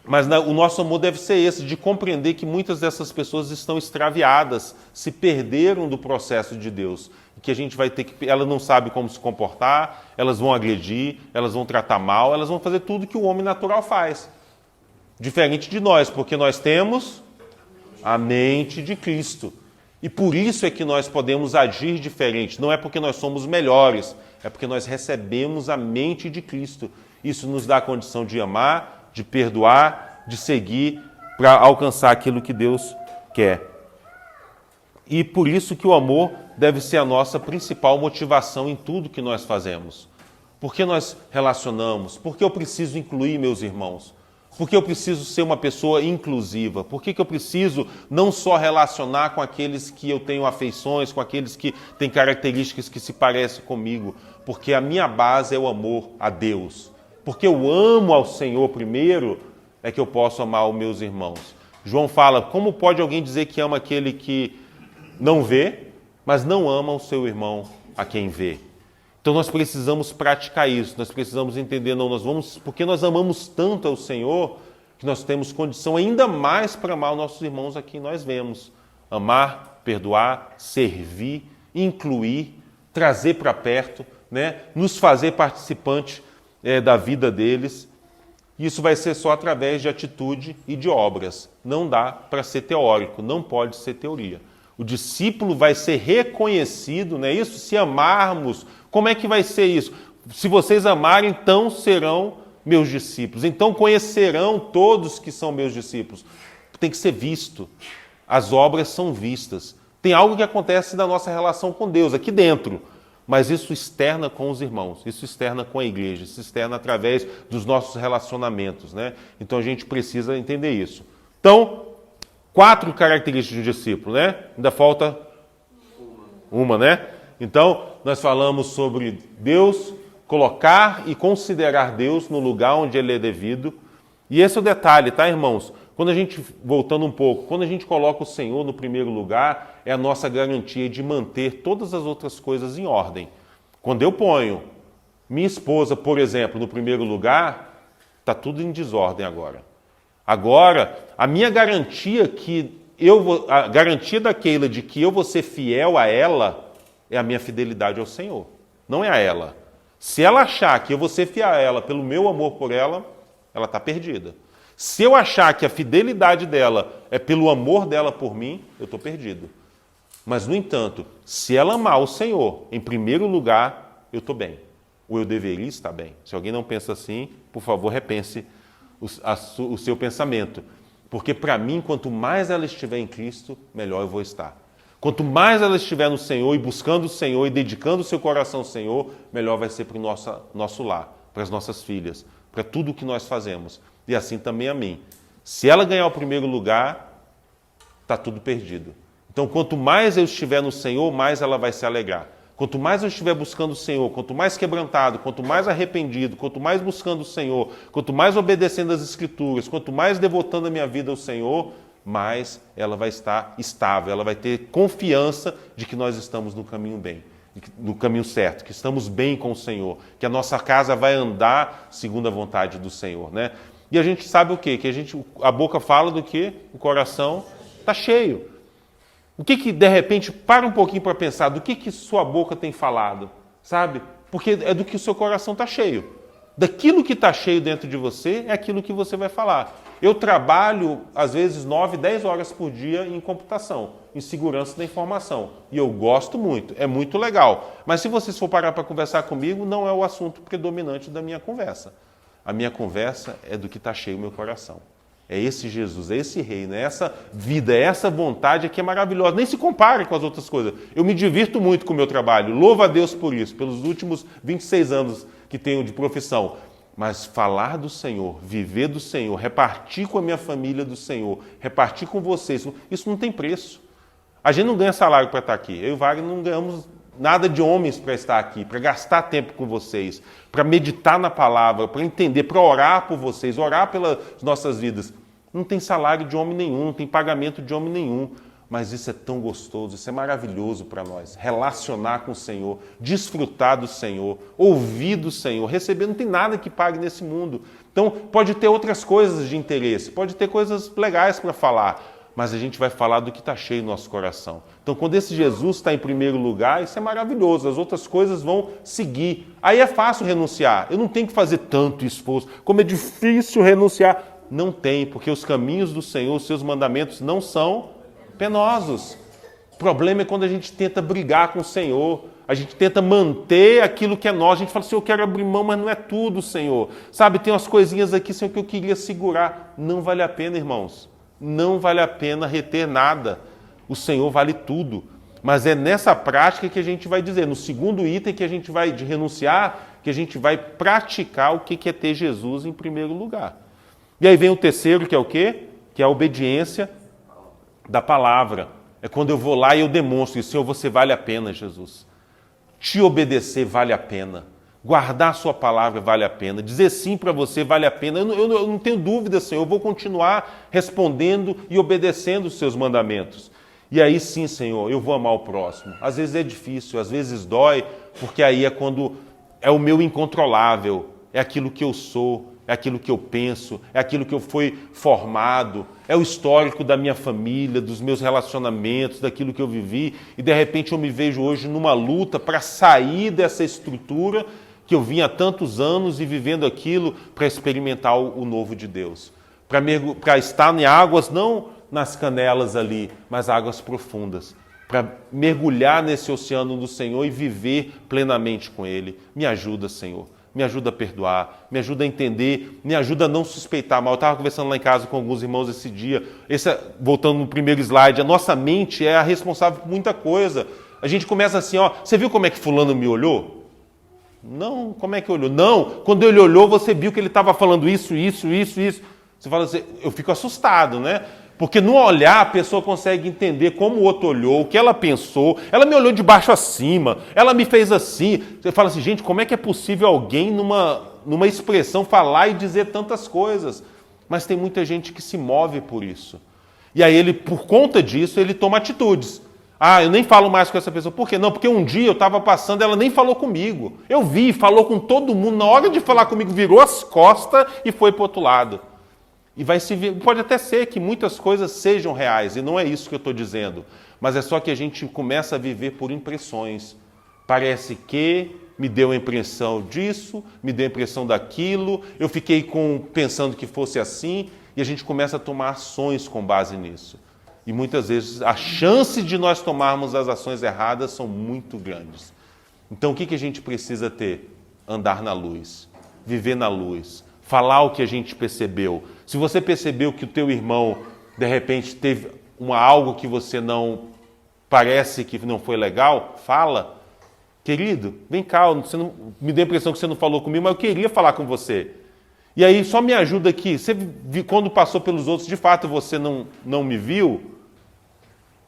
Mas o nosso amor deve ser esse, de compreender que muitas dessas pessoas estão extraviadas, se perderam do processo de Deus. E que a gente vai ter que... Elas não sabem como se comportar, elas vão agredir, elas vão tratar mal, elas vão fazer tudo que o homem natural faz. Diferente de nós, porque nós temos a mente de Cristo. E por isso é que nós podemos agir diferente. Não é porque nós somos melhores, é porque nós recebemos a mente de Cristo. Isso nos dá a condição de amar, de perdoar, de seguir para alcançar aquilo que Deus quer. E por isso que o amor deve ser a nossa principal motivação em tudo que nós fazemos. Por que nós relacionamos? Por que eu preciso incluir meus irmãos? Por que eu preciso ser uma pessoa inclusiva? Por que eu preciso não só relacionar com aqueles que eu tenho afeições, com aqueles que têm características que se parecem comigo? Porque a minha base é o amor a Deus. Porque eu amo ao Senhor primeiro, é que eu posso amar os meus irmãos. João fala, como pode alguém dizer que ama aquele que não vê, mas não ama o seu irmão a quem vê? Então nós precisamos praticar isso, nós precisamos entender, porque nós amamos tanto ao Senhor, que nós temos condição ainda mais para amar os nossos irmãos a quem nós vemos. Amar, perdoar, servir, incluir, trazer para perto, né? Nos fazer participante da vida deles. Isso vai ser só através de atitude e de obras. Não dá para ser teórico, não pode ser teoria. O discípulo vai ser reconhecido, não é isso? Se amarmos, como é que vai ser isso? Se vocês amarem, então serão meus discípulos. Então conhecerão todos que são meus discípulos. Tem que ser visto. As obras são vistas. Tem algo que acontece na nossa relação com Deus, aqui dentro. Mas isso externa com os irmãos, isso externa com a igreja, isso externa através dos nossos relacionamentos, né? Então a gente precisa entender isso. Então, 4 características de um discípulo, né? Ainda falta uma, né? Então, nós falamos sobre Deus, colocar e considerar Deus no lugar onde Ele é devido. E esse é o detalhe, tá, irmãos? Quando a gente, voltando um pouco, quando a gente coloca o Senhor no primeiro lugar, é a nossa garantia de manter todas as outras coisas em ordem. Quando eu ponho minha esposa, por exemplo, no primeiro lugar, está tudo em desordem agora. Agora, a minha garantia a garantia da Keila de que eu vou ser fiel a ela é a minha fidelidade ao Senhor, não é a ela. Se ela achar que eu vou ser fiel a ela pelo meu amor por ela, ela está perdida. Se eu achar que a fidelidade dela é pelo amor dela por mim, eu estou perdido. Mas, no entanto, se ela amar o Senhor em primeiro lugar, eu estou bem. Ou eu deveria estar bem. Se alguém não pensa assim, por favor, repense o seu pensamento. Porque, para mim, quanto mais ela estiver em Cristo, melhor eu vou estar. Quanto mais ela estiver no Senhor e buscando o Senhor e dedicando o seu coração ao Senhor, melhor vai ser para o nosso lar, para as nossas filhas, para tudo o que nós fazemos. E assim também a mim. Se ela ganhar o primeiro lugar, está tudo perdido. Então, quanto mais eu estiver no Senhor, mais ela vai se alegrar. Quanto mais eu estiver buscando o Senhor, quanto mais quebrantado, quanto mais arrependido, quanto mais buscando o Senhor, quanto mais obedecendo às Escrituras, quanto mais devotando a minha vida ao Senhor, mais ela vai estar estável, ela vai ter confiança de que nós estamos no caminho bem, no caminho certo, que estamos bem com o Senhor, que a nossa casa vai andar segundo a vontade do Senhor, né? E a gente sabe o quê? Que a boca fala do quê? O coração está cheio. O que de repente, para um pouquinho para pensar, do que sua boca tem falado, sabe? Porque é do que o seu coração está cheio. Daquilo que está cheio dentro de você, é aquilo que você vai falar. Eu trabalho, às vezes, 9, 10 horas por dia em computação, em segurança da informação. E eu gosto muito, é muito legal. Mas se vocês for parar para conversar comigo, não é o assunto predominante da minha conversa. A minha conversa é do que está cheio o meu coração. É esse Jesus, é esse reino, é essa vida, é essa vontade que é maravilhosa. Nem se compare com as outras coisas. Eu me divirto muito com o meu trabalho. Louvo a Deus por isso, pelos últimos 26 anos que tenho de profissão. Mas falar do Senhor, viver do Senhor, repartir com a minha família do Senhor, repartir com vocês, isso não tem preço. A gente não ganha salário para estar aqui. Eu e o Wagner não ganhamos nada de homens para estar aqui, para gastar tempo com vocês, para meditar na palavra, para entender, para orar por vocês, orar pelas nossas vidas. Não tem salário de homem nenhum, não tem pagamento de homem nenhum. Mas isso é tão gostoso, isso é maravilhoso para nós. Relacionar com o Senhor, desfrutar do Senhor, ouvir do Senhor, receber, não tem nada que pague nesse mundo. Então, pode ter outras coisas de interesse, pode ter coisas legais para falar, mas a gente vai falar do que está cheio no nosso coração. Então, quando esse Jesus está em primeiro lugar, isso é maravilhoso, as outras coisas vão seguir. Aí é fácil renunciar, eu não tenho que fazer tanto esforço. Como é difícil renunciar. Não tem, porque os caminhos do Senhor, os seus mandamentos não são penosos. O problema é quando a gente tenta brigar com o Senhor, a gente tenta manter aquilo que é nosso, a gente fala assim, eu quero abrir mão, mas não é tudo, Senhor. Sabe, tem umas coisinhas aqui, Senhor, que eu queria segurar. Não vale a pena, irmãos. Não vale a pena reter nada. O Senhor vale tudo. Mas é nessa prática que a gente vai dizer, no segundo item que a gente vai renunciar, que a gente vai praticar o que é ter Jesus em primeiro lugar. E aí vem o terceiro, que é o quê? Que é a obediência da palavra. É quando eu vou lá e eu demonstro, Senhor, você vale a pena, Jesus. Te obedecer vale a pena. Guardar a sua palavra vale a pena. Dizer sim para você vale a pena. Eu não tenho dúvida, Senhor. Eu vou continuar respondendo e obedecendo os seus mandamentos. E aí sim, Senhor, eu vou amar o próximo. Às vezes é difícil, às vezes dói, porque aí é quando é o meu incontrolável. É aquilo que eu sou, é aquilo que eu penso, é aquilo que eu fui formado, é o histórico da minha família, dos meus relacionamentos, daquilo que eu vivi, e de repente eu me vejo hoje numa luta para sair dessa estrutura que eu vinha há tantos anos e vivendo aquilo para experimentar o novo de Deus. Para estar em águas, não nas canelas ali, mas águas profundas. Para mergulhar nesse oceano do Senhor e viver plenamente com Ele. Me ajuda, Senhor. Me ajuda a perdoar, me ajuda a entender, me ajuda a não suspeitar mal. Eu estava conversando lá em casa com alguns irmãos esse dia, voltando no primeiro slide, a nossa mente é a responsável por muita coisa. A gente começa assim, ó, você viu como é que fulano me olhou? Não, como é que olhou? Não, quando ele olhou, você viu que ele estava falando isso. Você fala assim, eu fico assustado, né? Porque no olhar a pessoa consegue entender como o outro olhou, o que ela pensou. Ela me olhou de baixo a cima, ela me fez assim. Você fala assim, gente, como é que é possível alguém numa expressão falar e dizer tantas coisas? Mas tem muita gente que se move por isso. E aí ele, por conta disso, ele toma atitudes. Ah, eu nem falo mais com essa pessoa. Por quê? Não, porque um dia eu estava passando, ela nem falou comigo. Eu vi, falou com todo mundo. Na hora de falar comigo, virou as costas e foi para o outro lado. E vai se ver, pode até ser que muitas coisas sejam reais, e não é isso que eu estou dizendo. Mas é só que a gente começa a viver por impressões. Parece que me deu a impressão disso, me deu a impressão daquilo, eu fiquei pensando que fosse assim, e a gente começa a tomar ações com base nisso. E muitas vezes a chance de nós tomarmos as ações erradas são muito grandes. Então o que a gente precisa ter? Andar na luz, viver na luz, falar o que a gente percebeu. Se você percebeu que o teu irmão, de repente, teve algo que você não, parece que não foi legal, fala. Querido, vem cá, você não, me deu a impressão que você não falou comigo, mas eu queria falar com você. E aí, só me ajuda aqui. Você, quando passou pelos outros, de fato, você não me viu?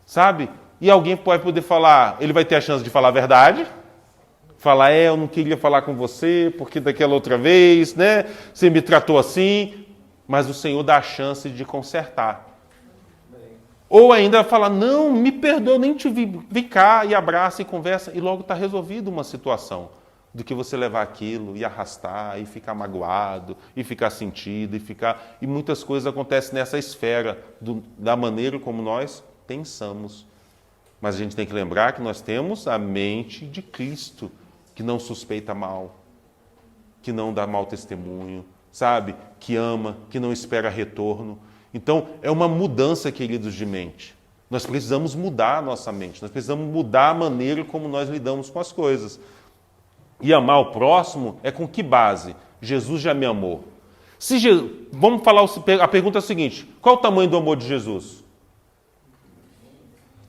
Sabe? E alguém pode poder falar, ele vai ter a chance de falar a verdade. Falar, eu não queria falar com você, porque daquela outra vez, né? Você me tratou assim. Mas o Senhor dá a chance de consertar. Ou ainda falar, não, me perdoa, eu nem te vi, vem cá e abraça e conversa, e logo está resolvida uma situação, do que você levar aquilo e arrastar, e ficar magoado, e ficar sentido, e muitas coisas acontecem nessa esfera, da maneira como nós pensamos. Mas a gente tem que lembrar que nós temos a mente de Cristo, que não suspeita mal, que não dá mau testemunho, sabe? Que ama, que não espera retorno. Então, é uma mudança, queridos, de mente. Nós precisamos mudar a nossa mente, nós precisamos mudar a maneira como nós lidamos com as coisas. E amar o próximo é com que base? Jesus já me amou. Vamos falar, a pergunta é a seguinte, qual o tamanho do amor de Jesus?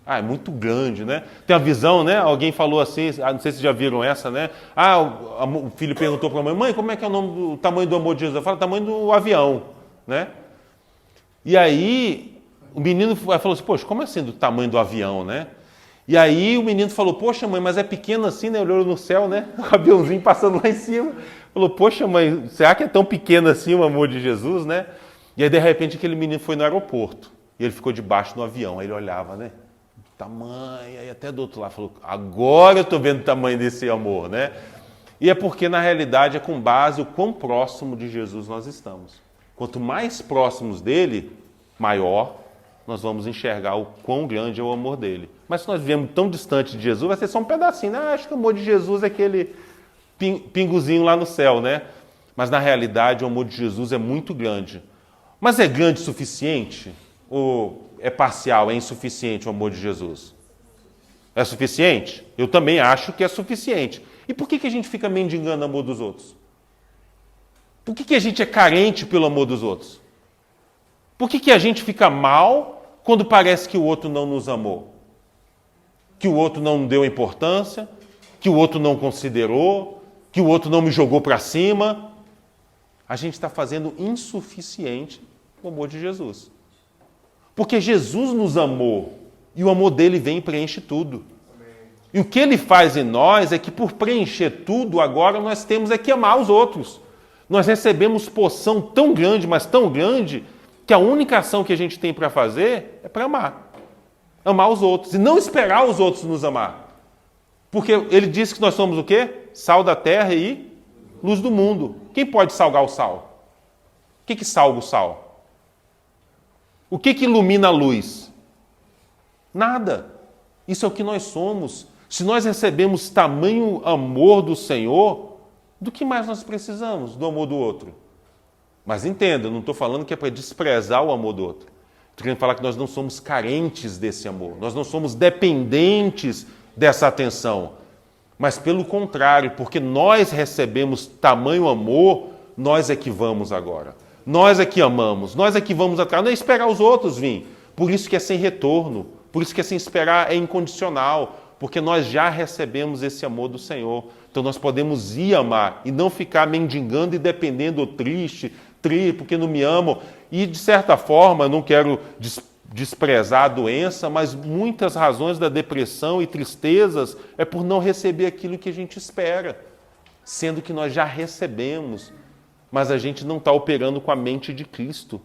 É muito grande, né? Tem a visão, né? Alguém falou assim, não sei se já viram essa, né? O filho perguntou para a mãe, como é que é o tamanho do amor de Jesus? Eu falo, o tamanho do avião, né? E aí, o menino falou assim, poxa, como assim do tamanho do avião, né? E aí o menino falou, poxa mãe, mas é pequeno assim, né? Olhou no céu, né? O aviãozinho passando lá em cima. Falou, poxa mãe, será que é tão pequeno assim o amor de Jesus, né? E aí, de repente, aquele menino foi no aeroporto. E ele ficou debaixo do avião. Aí ele olhava, né? Tamanho, aí até do outro lado falou, agora eu estou vendo o tamanho desse amor, né? E é porque, na realidade, é com base o quão próximo de Jesus nós estamos. Quanto mais próximos dele, maior nós vamos enxergar o quão grande é o amor dele. Mas se nós vivemos tão distante de Jesus, vai ser só um pedacinho, né? Acho que o amor de Jesus é aquele pingozinho lá no céu, né? Mas, na realidade, o amor de Jesus é muito grande. Mas é grande o suficiente? Ou é parcial, é insuficiente o amor de Jesus? É suficiente? Eu também acho que é suficiente. E por que a gente fica mendigando o amor dos outros? Por que a gente é carente pelo amor dos outros? Por que a gente fica mal quando parece que o outro não nos amou? Que o outro não deu importância? Que o outro não considerou? Que o outro não me jogou para cima? A gente está fazendo insuficiente o amor de Jesus. Porque Jesus nos amou e o amor dele vem e preenche tudo. Amém. E o que ele faz em nós é que por preencher tudo, agora nós temos é que amar os outros. Nós recebemos porção tão grande, mas tão grande, que a única ação que a gente tem para fazer é para amar. Amar os outros e não esperar os outros nos amar. Porque ele disse que nós somos o quê? Sal da terra e luz do mundo. Quem pode salgar o sal? O que salga o sal? O que ilumina a luz? Nada. Isso é o que nós somos. Se nós recebemos tamanho amor do Senhor, do que mais nós precisamos? Do amor do outro. Mas entenda, eu não estou falando que é para desprezar o amor do outro. Estou querendo falar que nós não somos carentes desse amor. Nós não somos dependentes dessa atenção. Mas pelo contrário, porque nós recebemos tamanho amor, nós é que vamos agora. Nós é que amamos, nós é que vamos atrás, não é esperar os outros vir. Por isso que é sem retorno, por isso que é sem esperar, é incondicional, porque nós já recebemos esse amor do Senhor. Então nós podemos ir amar e não ficar mendigando e dependendo, triste, porque não me amam. E de certa forma, eu não quero desprezar a doença, mas muitas razões da depressão e tristezas é por não receber aquilo que a gente espera, sendo que nós já recebemos, mas a gente não está operando com a mente de Cristo,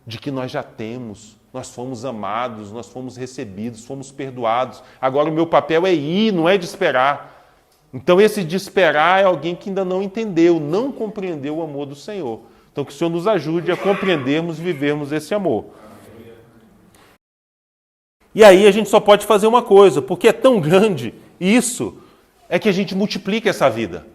de que nós já temos, nós fomos amados, nós fomos recebidos, fomos perdoados. Agora o meu papel é ir, não é de esperar. Então esse de esperar é alguém que ainda não entendeu, não compreendeu o amor do Senhor. Então que o Senhor nos ajude a compreendermos e vivermos esse amor. E aí a gente só pode fazer uma coisa, porque é tão grande isso, é que a gente multiplica essa vida.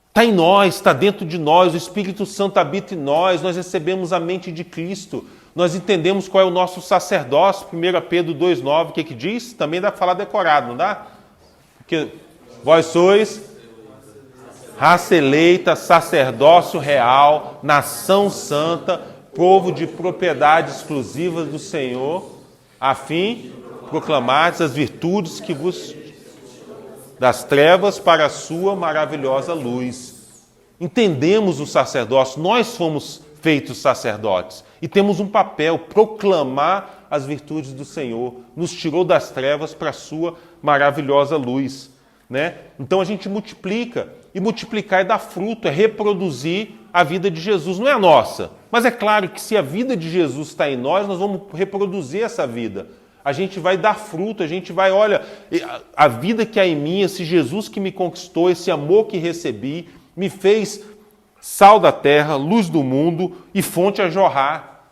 Está em nós, está dentro de nós, o Espírito Santo habita em nós, nós recebemos a mente de Cristo, nós entendemos qual é o nosso sacerdócio. 1 Pedro 2,9, o que diz? Também dá para falar decorado, não dá? Porque vós sois raça eleita, sacerdócio real, nação santa, povo de propriedade exclusiva do Senhor, a fim de proclamar as virtudes que vos das trevas para a sua maravilhosa luz. Entendemos o sacerdócio, nós fomos feitos sacerdotes e temos um papel, proclamar as virtudes do Senhor. Nos tirou das trevas para a sua maravilhosa luz, né? Então a gente multiplica, e multiplicar é dar fruto, é reproduzir a vida de Jesus, não é a nossa. Mas é claro que se a vida de Jesus está em nós, nós vamos reproduzir essa vida. A gente vai dar fruto, a gente vai, olha, a vida que há em mim, esse Jesus que me conquistou, esse amor que recebi, me fez sal da terra, luz do mundo e fonte a jorrar.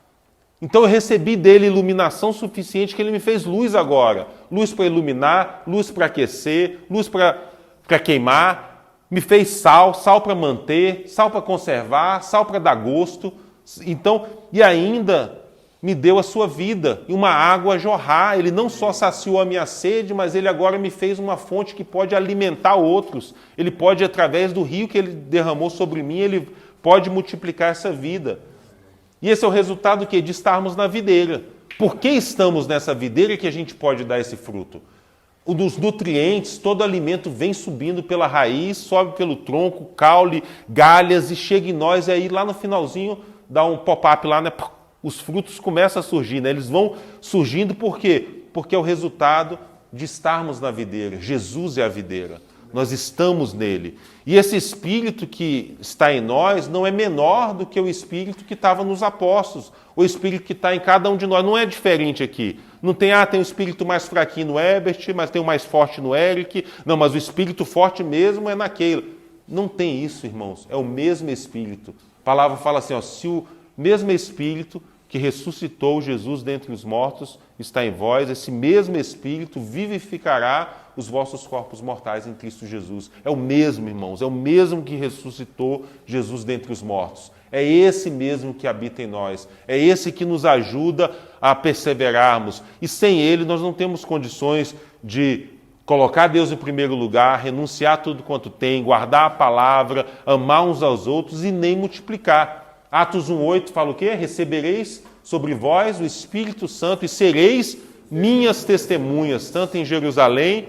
Então eu recebi dele iluminação suficiente que ele me fez luz agora. Luz para iluminar, luz para aquecer, luz para queimar. Me fez sal, sal para manter, sal para conservar, sal para dar gosto. Então, e ainda me deu a sua vida e uma água a jorrar. Ele não só saciou a minha sede, mas ele agora me fez uma fonte que pode alimentar outros. Ele pode, através do rio que ele derramou sobre mim, ele pode multiplicar essa vida. E esse é o resultado de estarmos na videira. Por que estamos nessa videira que a gente pode dar esse fruto? Dos nutrientes, todo alimento vem subindo pela raiz, sobe pelo tronco, caule, galhas e chega em nós. E aí lá no finalzinho dá um pop-up lá, né? Os frutos começam a surgir, né? Eles vão surgindo por quê? Porque é o resultado de estarmos na videira. Jesus é a videira. Nós estamos nele. E esse Espírito que está em nós não é menor do que o Espírito que estava nos apóstolos. O Espírito que está em cada um de nós não é diferente aqui. Não tem, tem um Espírito mais fraquinho no Herbert, mas tem um mais forte no Eric. Não, mas o Espírito forte mesmo é naquele. Não tem isso, irmãos. É o mesmo Espírito. A palavra fala assim, se o mesmo Espírito que ressuscitou Jesus dentre os mortos está em vós, esse mesmo Espírito vivificará os vossos corpos mortais em Cristo Jesus. É o mesmo, irmãos, é o mesmo que ressuscitou Jesus dentre os mortos. É esse mesmo que habita em nós. É esse que nos ajuda a perseverarmos. E sem ele nós não temos condições de colocar Deus em primeiro lugar, renunciar tudo quanto tem, guardar a palavra, amar uns aos outros e nem multiplicar. Atos 1,8 fala o quê? Recebereis sobre vós o Espírito Santo e sereis minhas testemunhas, tanto em Jerusalém,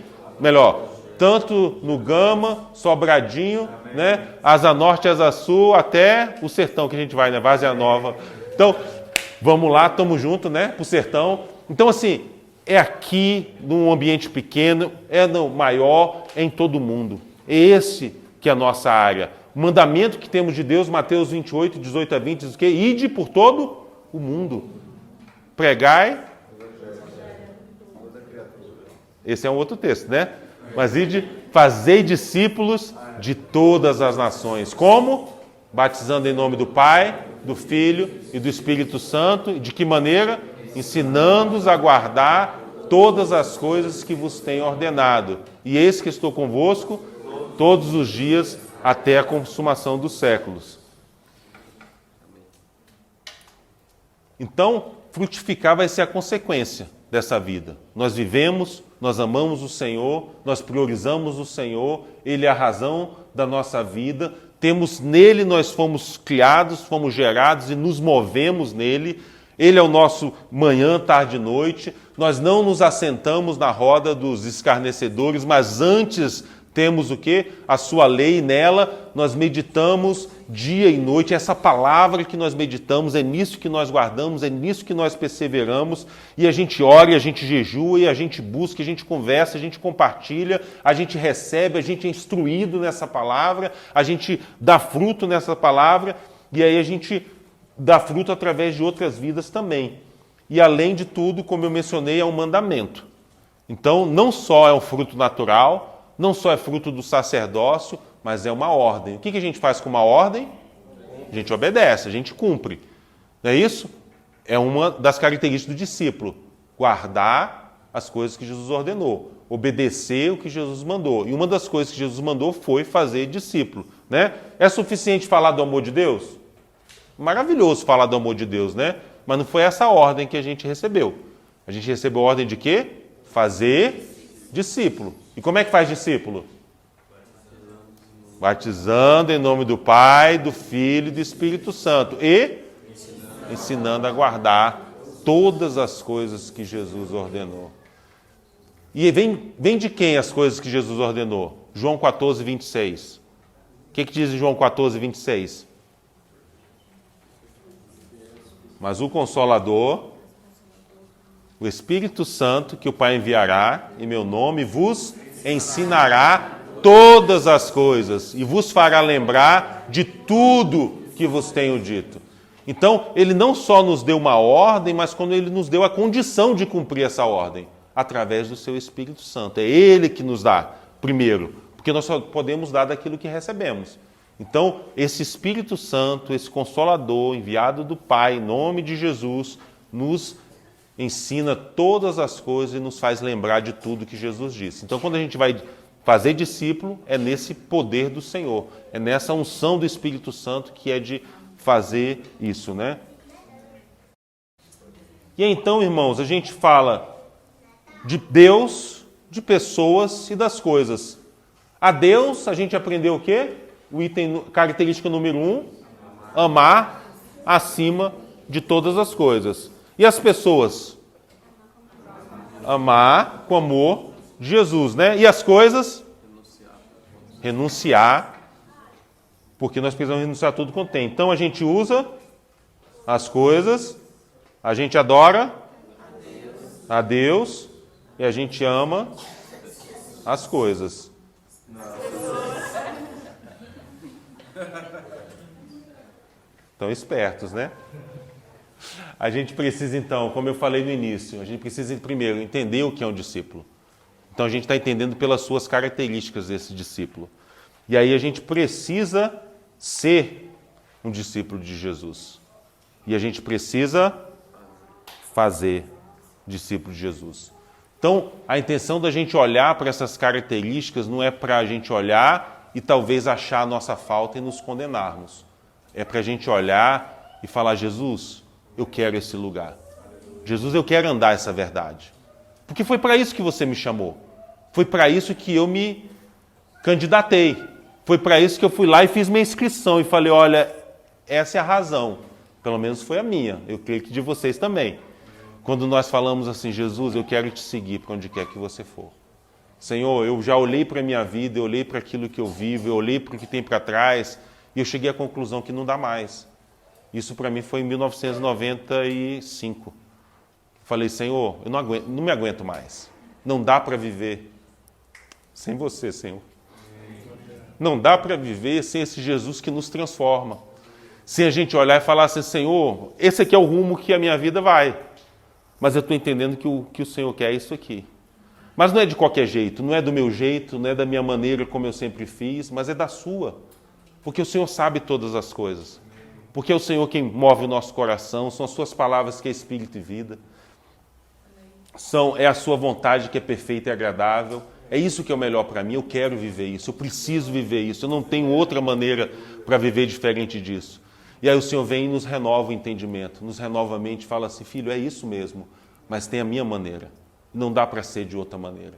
tanto no Gama, Sobradinho, né? Asa Norte, Asa Sul, até o sertão que a gente vai, né? Várzea Nova. Então, vamos lá, estamos juntos, né? Para o sertão. Então, assim, é aqui, num ambiente pequeno, é no maior, é em todo mundo. É esse que é a nossa área. O mandamento que temos de Deus, Mateus 28, 18 a 20, diz o quê? Ide por todo o mundo. Pregai. Esse é um outro texto, né? Mas ide, fazei discípulos de todas as nações. Como? Batizando em nome do Pai, do Filho e do Espírito Santo. E de que maneira? Ensinando-os a guardar todas as coisas que vos tenho ordenado. E eis que estou convosco todos os dias até a consumação dos séculos. Então, frutificar vai ser a consequência dessa vida. Nós vivemos, nós amamos o Senhor, nós priorizamos o Senhor, Ele é a razão da nossa vida, temos nele, nós fomos criados, fomos gerados e nos movemos nele. Ele é o nosso manhã, tarde e noite. Nós não nos assentamos na roda dos escarnecedores, mas antes temos o quê? A sua lei, nela nós meditamos dia e noite. Essa palavra que nós meditamos, é nisso que nós guardamos, é nisso que nós perseveramos. E a gente ora, e a gente jejua, e a gente busca, a gente conversa, a gente compartilha, a gente recebe, a gente é instruído nessa palavra, a gente dá fruto nessa palavra, e aí a gente dá fruto através de outras vidas também. E além de tudo, como eu mencionei, é um mandamento. Então, não só é um fruto natural, não só é fruto do sacerdócio, mas é uma ordem. O que a gente faz com uma ordem? A gente obedece, a gente cumpre. Não é isso? É uma das características do discípulo. Guardar as coisas que Jesus ordenou. Obedecer o que Jesus mandou. E uma das coisas que Jesus mandou foi fazer discípulo. Né? É suficiente falar do amor de Deus? Maravilhoso falar do amor de Deus, né? Mas não foi essa a ordem que a gente recebeu. A gente recebeu a ordem de quê? Fazer discípulo. E como é que faz discípulo? Batizando em nome do Pai, do Filho e do Espírito Santo. E ensinando a guardar todas as coisas que Jesus ordenou. E vem de quem as coisas que Jesus ordenou? João 14, 26. O que diz em João 14, 26? Mas o Consolador, o Espírito Santo, que o Pai enviará em meu nome, vos ensinará todas as coisas e vos fará lembrar de tudo que vos tenho dito. Então, ele não só nos deu uma ordem, mas quando ele nos deu a condição de cumprir essa ordem, através do seu Espírito Santo. É ele que nos dá, primeiro, porque nós só podemos dar daquilo que recebemos. Então, esse Espírito Santo, esse Consolador, enviado do Pai, em nome de Jesus, nos ensina todas as coisas e nos faz lembrar de tudo que Jesus disse. Então, quando a gente vai fazer discípulo, é nesse poder do Senhor, é nessa unção do Espírito Santo que é de fazer isso, né? E então, irmãos, a gente fala de Deus, de pessoas e das coisas. A Deus, a gente aprendeu o quê? O item, característica número 1, amar acima de todas as coisas. E as pessoas? Amar com amor de Jesus, né? E as coisas? Renunciar, porque nós precisamos renunciar a tudo quanto tem. Então a gente usa as coisas, a gente adora a Deus e a gente ama as coisas. Estão espertos, né? A gente precisa, então, como eu falei no início, a gente precisa, primeiro, entender o que é um discípulo. Então, a gente está entendendo pelas suas características desse discípulo. E aí a gente precisa ser um discípulo de Jesus. E a gente precisa fazer discípulo de Jesus. Então, a intenção da gente olhar para essas características não é para a gente olhar e talvez achar a nossa falta e nos condenarmos. É para a gente olhar e falar, Jesus, eu quero esse lugar. Jesus, eu quero andar essa verdade. Porque foi para isso que você me chamou. Foi para isso que eu me candidatei. Foi para isso que eu fui lá e fiz minha inscrição e falei, olha, essa é a razão. Pelo menos foi a minha. Eu creio que de vocês também. Quando nós falamos assim, Jesus, eu quero te seguir para onde quer que você for. Senhor, eu já olhei para a minha vida, eu olhei para aquilo que eu vivo, eu olhei para o que tem para trás e eu cheguei à conclusão que não dá mais. Isso para mim foi em 1995. Falei, Senhor, eu não me aguento mais. Não dá para viver sem você, Senhor. Não dá para viver sem esse Jesus que nos transforma. Sem a gente olhar e falar assim, Senhor, esse aqui é o rumo que a minha vida vai. Mas eu estou entendendo que o Senhor quer isso aqui. Mas não é de qualquer jeito, não é do meu jeito, não é da minha maneira como eu sempre fiz, mas é da sua. Porque o Senhor sabe todas as coisas. Porque é o Senhor quem move o nosso coração, são as suas palavras que é espírito e vida. É a sua vontade que é perfeita e agradável. É isso que é o melhor para mim, eu quero viver isso, eu preciso viver isso, eu não tenho outra maneira para viver diferente disso. E aí o Senhor vem e nos renova o entendimento, nos renova a mente e fala assim, filho, é isso mesmo, mas tem a minha maneira, não dá para ser de outra maneira.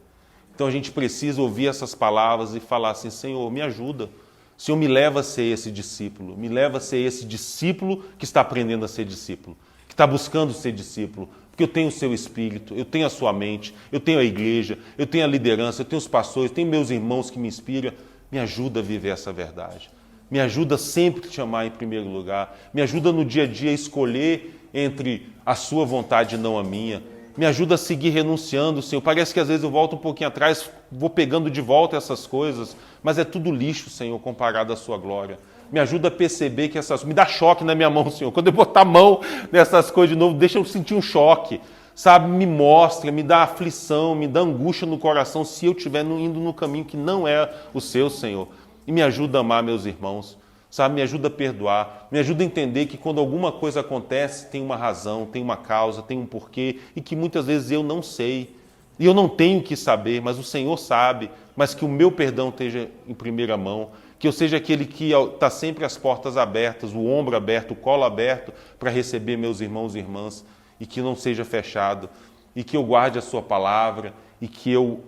Então a gente precisa ouvir essas palavras e falar assim, Senhor, me ajuda, Senhor, me leva a ser esse discípulo, me leva a ser esse discípulo que está aprendendo a ser discípulo, que está buscando ser discípulo, porque eu tenho o seu Espírito, eu tenho a sua mente, eu tenho a igreja, eu tenho a liderança, eu tenho os pastores, eu tenho meus irmãos que me inspiram. Me ajuda a viver essa verdade. Me ajuda sempre a te amar em primeiro lugar. Me ajuda no dia a dia a escolher entre a sua vontade e não a minha. Me ajuda a seguir renunciando, Senhor. Parece que às vezes eu volto um pouquinho atrás, vou pegando de volta essas coisas, mas é tudo lixo, Senhor, comparado à sua glória. Me ajuda a perceber que essas... Me dá choque na minha mão, Senhor. Quando eu botar a mão nessas coisas de novo, deixa eu sentir um choque. Sabe, me mostra, me dá aflição, me dá angústia no coração se eu estiver indo no caminho que não é o seu, Senhor. E me ajuda a amar meus irmãos. Sabe, me ajuda a perdoar, me ajuda a entender que quando alguma coisa acontece, tem uma razão, tem uma causa, tem um porquê, e que muitas vezes eu não sei, e eu não tenho que saber, mas o Senhor sabe, mas que o meu perdão esteja em primeira mão, que eu seja aquele que está sempre as portas abertas, o ombro aberto, o colo aberto, para receber meus irmãos e irmãs, e que não seja fechado, e que eu guarde a sua palavra, e que eu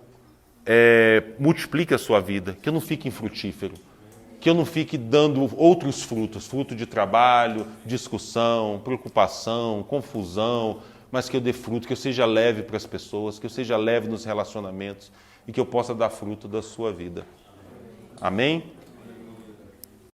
multiplique a sua vida, que eu não fique infrutífero, que eu não fique dando outros frutos, fruto de trabalho, discussão, preocupação, confusão, mas que eu dê fruto, que eu seja leve para as pessoas, que eu seja leve nos relacionamentos e que eu possa dar fruto da sua vida. Amém?